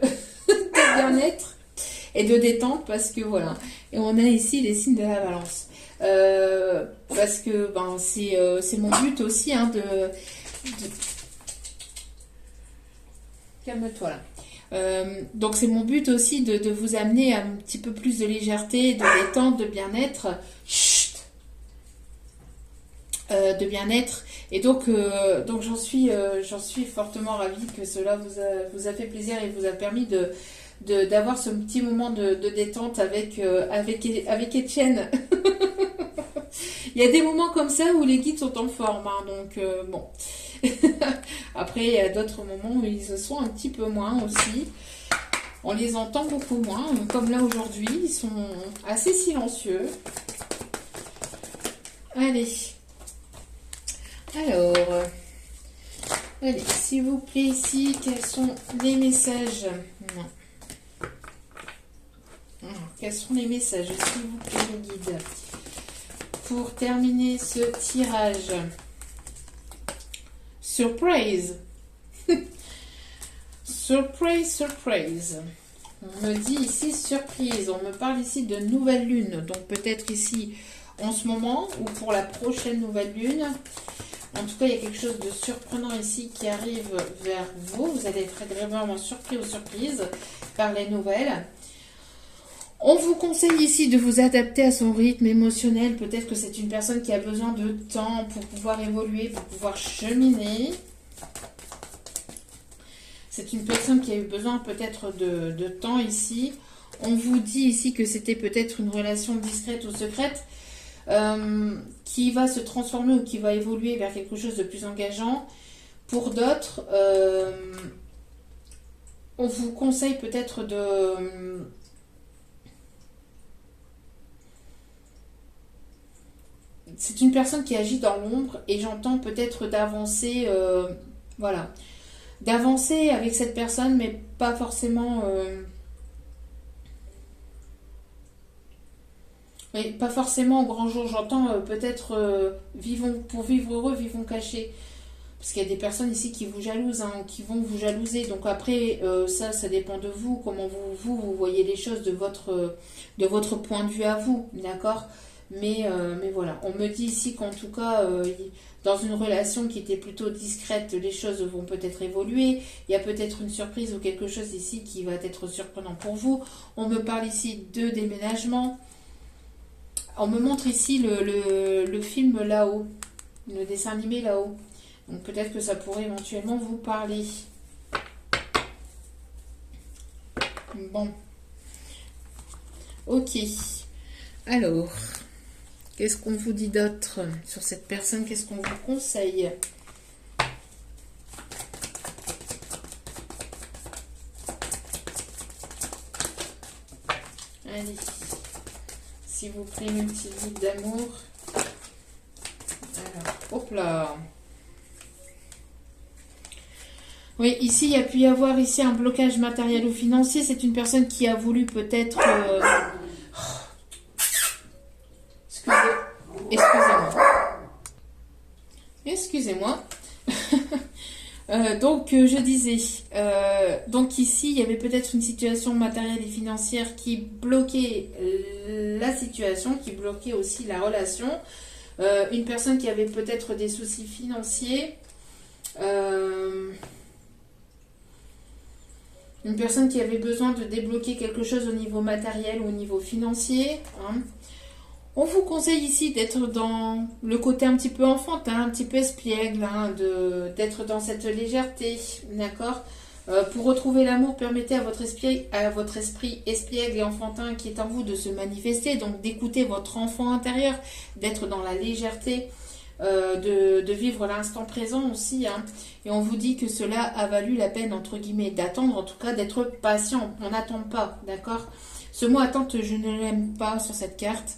bien-être et de détente, parce que voilà. Et on a ici les signes de la Balance. Parce que c'est mon but aussi, hein, calme-toi là. Donc c'est mon but aussi de vous amener un petit peu plus de légèreté, de détente, de bien-être. Chut, de bien-être. Et donc j'en suis fortement ravie que cela vous a fait plaisir et vous a permis d'avoir ce petit moment de détente avec Etienne. Il y a des moments comme ça où les guides sont en forme, hein, donc bon. Après, il y a d'autres moments où ils se sont un petit peu moins aussi. On les entend beaucoup moins, comme là aujourd'hui, ils sont assez silencieux. Allez. Alors, allez, s'il vous plaît, ici, quels sont les messages? Non. Quels sont les messages, s'il vous plaît, les guides, pour terminer ce tirage? Surprise. Surprise, surprise. On me dit ici surprise. On me parle ici de nouvelle lune. Donc peut-être ici en ce moment ou pour la prochaine nouvelle lune. En tout cas, il y a quelque chose de surprenant ici qui arrive vers vous. Vous allez être agréablement surpris ou surprise par les nouvelles. On vous conseille ici de vous adapter à son rythme émotionnel. Peut-être que c'est une personne qui a besoin de temps pour pouvoir évoluer, pour pouvoir cheminer. C'est une personne qui a eu besoin peut-être de temps ici. On vous dit ici que c'était peut-être une relation discrète ou secrète qui va se transformer ou qui va évoluer vers quelque chose de plus engageant. Pour d'autres, on vous conseille peut-être de... C'est une personne qui agit dans l'ombre et j'entends peut-être d'avancer, voilà, d'avancer avec cette personne, mais pas forcément, pas forcément au grand jour. J'entends peut-être pour vivre heureux, vivons cachés, parce qu'il y a des personnes ici qui vous jalousent, hein, qui vont vous jalouser. Donc après, ça dépend de vous, comment vous voyez les choses de votre point de vue à vous, d'accord ? Mais voilà, on me dit ici qu'en tout cas, dans une relation qui était plutôt discrète, les choses vont peut-être évoluer. Il y a peut-être une surprise ou quelque chose ici qui va être surprenant pour vous. On me parle ici de déménagement. On me montre ici le film là-haut, le dessin animé là-haut. Donc peut-être que ça pourrait éventuellement vous parler. Bon. Ok. Alors, qu'est-ce qu'on vous dit d'autre sur cette personne? Qu'est-ce qu'on vous conseille? Allez. S'il vous plaît, multi-guide d'amour. Alors, hop là. Oui, ici, il y a pu y avoir ici un blocage matériel ou financier. C'est une personne qui a voulu peut-être... Excusez-moi. Excusez-moi. Donc, je disais, donc ici, il y avait peut-être une situation matérielle et financière qui bloquait la situation, qui bloquait aussi la relation. Une personne qui avait peut-être des soucis financiers. Une personne qui avait besoin de débloquer quelque chose au niveau matériel ou au niveau financier. Hein. On vous conseille ici d'être dans le côté un petit peu enfantin, un petit peu espiègle, hein, d'être dans cette légèreté, d'accord. Pour retrouver l'amour, permettez à votre esprit espiègle et enfantin qui est en vous de se manifester, donc d'écouter votre enfant intérieur, d'être dans la légèreté, de vivre l'instant présent aussi. Hein. Et on vous dit que cela a valu la peine, entre guillemets, d'attendre, en tout cas d'être patient. On n'attend pas, d'accord. Ce mot attente, je ne l'aime pas sur cette carte.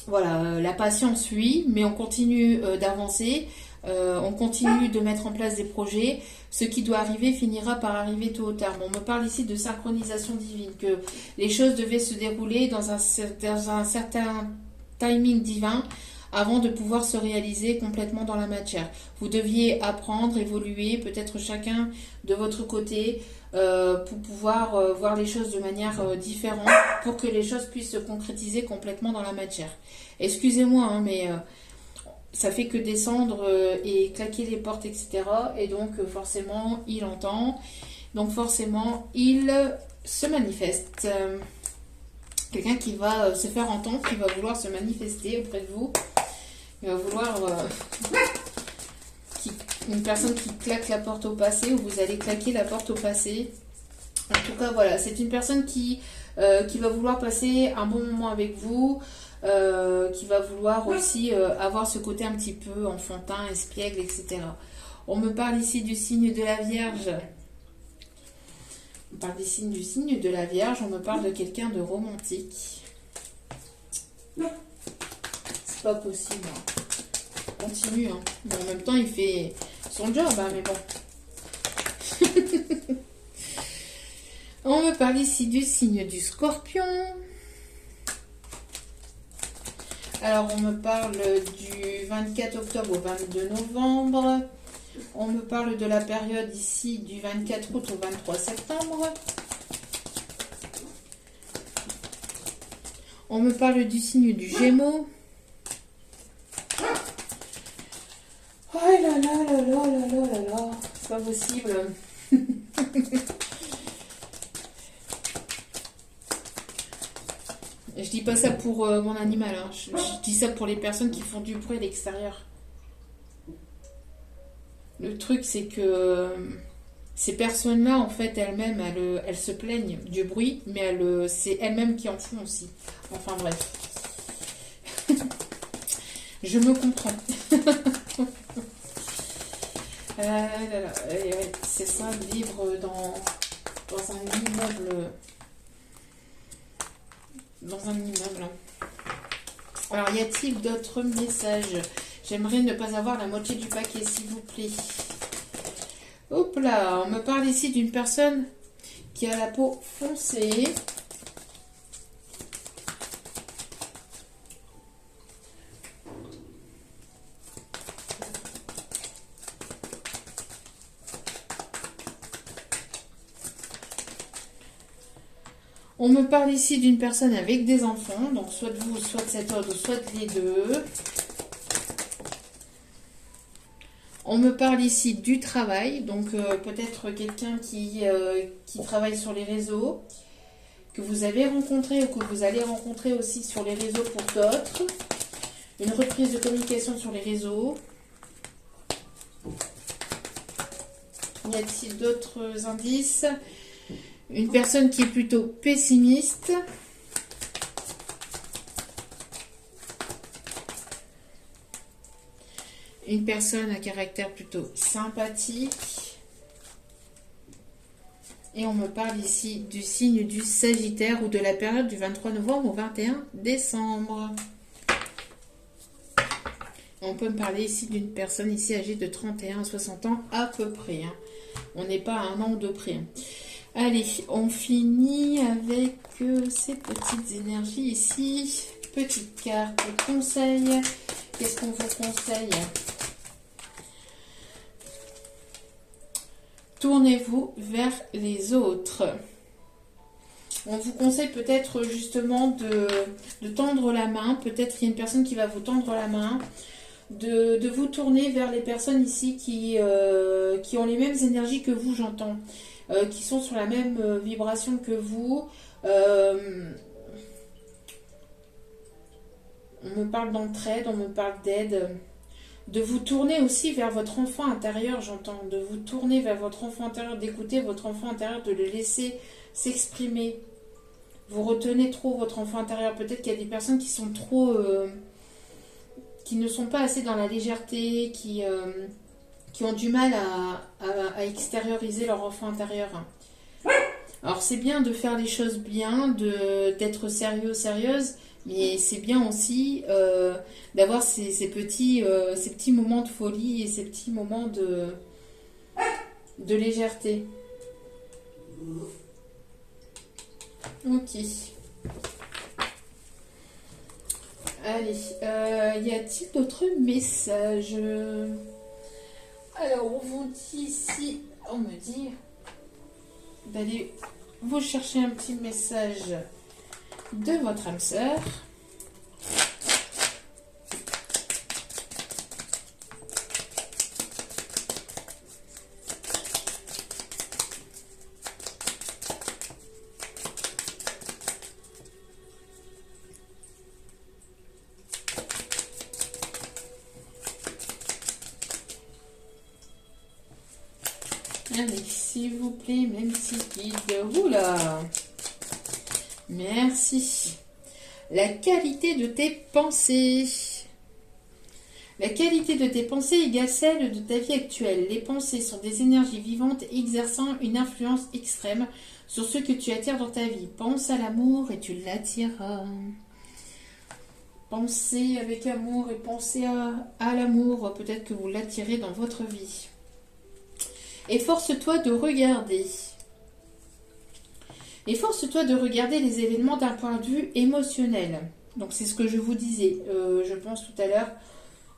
Voilà, la patience, oui, mais on continue d'avancer, on continue de mettre en place des projets. Ce qui doit arriver finira par arriver tôt ou tard. Bon, on me parle ici de synchronisation divine, que les choses devaient se dérouler dans un certain timing divin avant de pouvoir se réaliser complètement dans la matière. Vous deviez apprendre, évoluer, peut-être chacun de votre côté, pour pouvoir voir les choses de manière différente, pour que les choses puissent se concrétiser complètement dans la matière. Excusez-moi, hein, mais ça fait que descendre et claquer les portes, etc. Et donc forcément, il entend. Donc forcément, il se manifeste. Quelqu'un qui va se faire entendre, qui va vouloir se manifester auprès de vous. Il va vouloir... une personne qui claque la porte au passé, ou vous allez claquer la porte au passé. En tout cas, voilà, c'est une personne qui va vouloir passer un bon moment avec vous, qui va vouloir aussi avoir ce côté un petit peu enfantin, espiègle, etc. On me parle ici du signe de la Vierge. On parle du signe de la Vierge, on me parle de quelqu'un de romantique. C'est pas possible. Hein. Continue. Hein. Bon, en même temps, il fait son job, hein, mais bon. On me parle ici du signe du Scorpion. Alors, on me parle du 24 octobre au 22 novembre. On me parle de la période ici du 24 août au 23 septembre. On me parle du signe du Gémeaux. Oh là là là là là là là là, c'est pas possible. Je dis pas ça pour mon animal, hein. Je dis ça pour les personnes qui font du bruit à l'extérieur. Le truc, c'est que ces personnes-là, en fait, elles-mêmes, elles se plaignent du bruit, mais c'est elles-mêmes qui en font aussi. Enfin bref. Je me comprends. C'est ça, vivre dans un immeuble. Dans un immeuble. Alors, y a-t-il d'autres messages? J'aimerais ne pas avoir la moitié du paquet, s'il vous plaît. Hop là, on me parle ici d'une personne qui a la peau foncée. On me parle ici d'une personne avec des enfants, donc soit de vous, soit de cet ordre, soit de les deux. On me parle ici du travail, donc peut-être quelqu'un qui travaille sur les réseaux, que vous avez rencontré ou que vous allez rencontrer aussi sur les réseaux pour d'autres. Une reprise de communication sur les réseaux. Y a-t-il d'autres indices? Une personne qui est plutôt pessimiste. Une personne à caractère plutôt sympathique. Et on me parle ici du signe du Sagittaire ou de la période du 23 novembre au 21 décembre. On peut me parler ici d'une personne ici âgée de 31 à 60 ans à peu près. Hein. On n'est pas à un an ou deux près. Hein. Allez, on finit avec ces petites énergies ici. Petite carte conseil. Qu'est-ce qu'on vous conseille? Tournez-vous vers les autres. On vous conseille peut-être justement de tendre la main. Peut-être qu'il y a une personne qui va vous tendre la main. De vous tourner vers les personnes ici qui ont les mêmes énergies que vous, j'entends. Qui sont sur la même vibration que vous. On me parle d'entraide, on me parle d'aide. De vous tourner aussi vers votre enfant intérieur, j'entends. De vous tourner vers votre enfant intérieur, d'écouter votre enfant intérieur, de le laisser s'exprimer. Vous retenez trop votre enfant intérieur. Peut-être qu'il y a des personnes qui sont trop... qui ne sont pas assez dans la légèreté, qui ont du mal à extérioriser leur enfant intérieur. Alors c'est bien de faire les choses bien, d'être sérieux, sérieuse, mais c'est bien aussi d'avoir ces petits moments de folie et ces petits moments de légèreté. Ok. Allez, y a-t-il d'autres messages? Alors, on vous dit ici, on me dit d'aller vous chercher un petit message de votre âme sœur. Allez, s'il vous plaît, même si guide. Oula! Merci. La qualité de tes pensées. La qualité de tes pensées égale celle de ta vie actuelle. Les pensées sont des énergies vivantes exerçant une influence extrême sur ce que tu attires dans ta vie. Pense à l'amour et tu l'attireras. Pensez avec amour et pensez à l'amour. Peut-être que vous l'attirez dans votre vie. Efforce-toi de regarder. Efforce-toi de regarder les événements d'un point de vue émotionnel. Donc c'est ce que je vous disais, je pense tout à l'heure,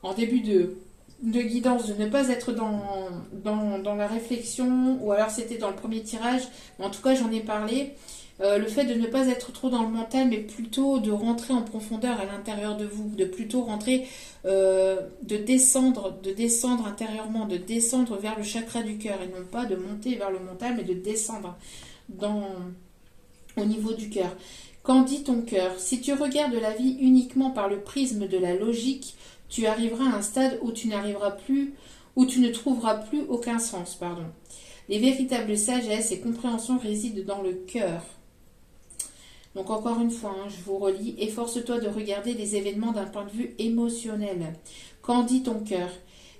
en début de guidance, de ne pas être dans la réflexion, ou alors c'était dans le premier tirage, mais en tout cas j'en ai parlé. Le fait de ne pas être trop dans le mental, mais plutôt de rentrer en profondeur à l'intérieur de vous, de plutôt rentrer, de descendre intérieurement, de descendre vers le chakra du cœur, et non pas de monter vers le mental, mais de descendre au niveau du cœur. Qu'en dit ton cœur? Si tu regardes la vie uniquement par le prisme de la logique, tu arriveras à un stade où tu n'arriveras plus, où tu ne trouveras plus aucun sens, pardon. Les véritables sagesse et compréhension résident dans le cœur. Donc encore une fois, je vous relis, efforce-toi de regarder les événements d'un point de vue émotionnel. Qu'en dit ton cœur?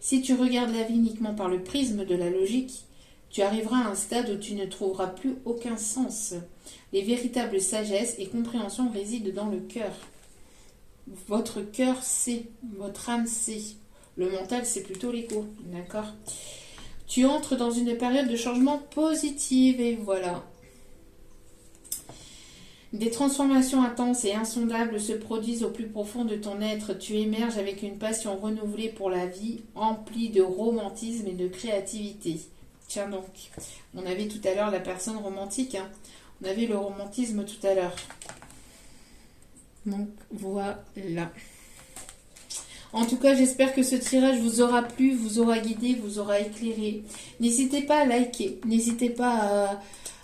Si tu regardes la vie uniquement par le prisme de la logique, tu arriveras à un stade où tu ne trouveras plus aucun sens. Les véritables sagesse et compréhension résident dans le cœur. Votre cœur sait, votre âme sait. Le mental, c'est plutôt l'ego, d'accord? Tu entres dans une période de changement positive et voilà. Des transformations intenses et insondables se produisent au plus profond de ton être. Tu émerges avec une passion renouvelée pour la vie, emplie de romantisme et de créativité. Tiens donc, on avait tout à l'heure la personne romantique, hein. On avait le romantisme tout à l'heure. Donc voilà. En tout cas, j'espère que ce tirage vous aura plu, vous aura guidé, vous aura éclairé. N'hésitez pas à liker, n'hésitez pas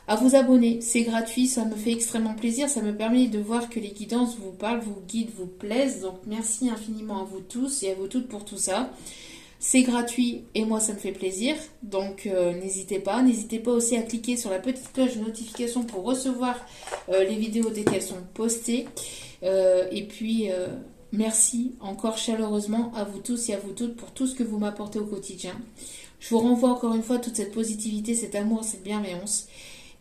à vous abonner. C'est gratuit, ça me fait extrêmement plaisir. Ça me permet de voir que les guidances vous parlent, vous guident, vous plaisent. Donc merci infiniment à vous tous et à vous toutes pour tout ça. C'est gratuit et moi ça me fait plaisir, donc n'hésitez pas. N'hésitez pas aussi à cliquer sur la petite cloche de notification pour recevoir les vidéos dès qu'elles sont postées. Et puis merci encore chaleureusement à vous tous et à vous toutes pour tout ce que vous m'apportez au quotidien. Je vous renvoie encore une fois toute cette positivité, cet amour, cette bienveillance.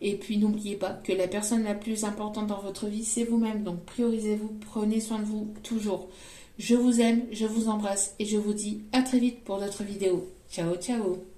Et puis n'oubliez pas que la personne la plus importante dans votre vie, c'est vous-même. Donc priorisez-vous, prenez soin de vous toujours. Je vous aime, je vous embrasse et je vous dis à très vite pour d'autres vidéos. Ciao, ciao!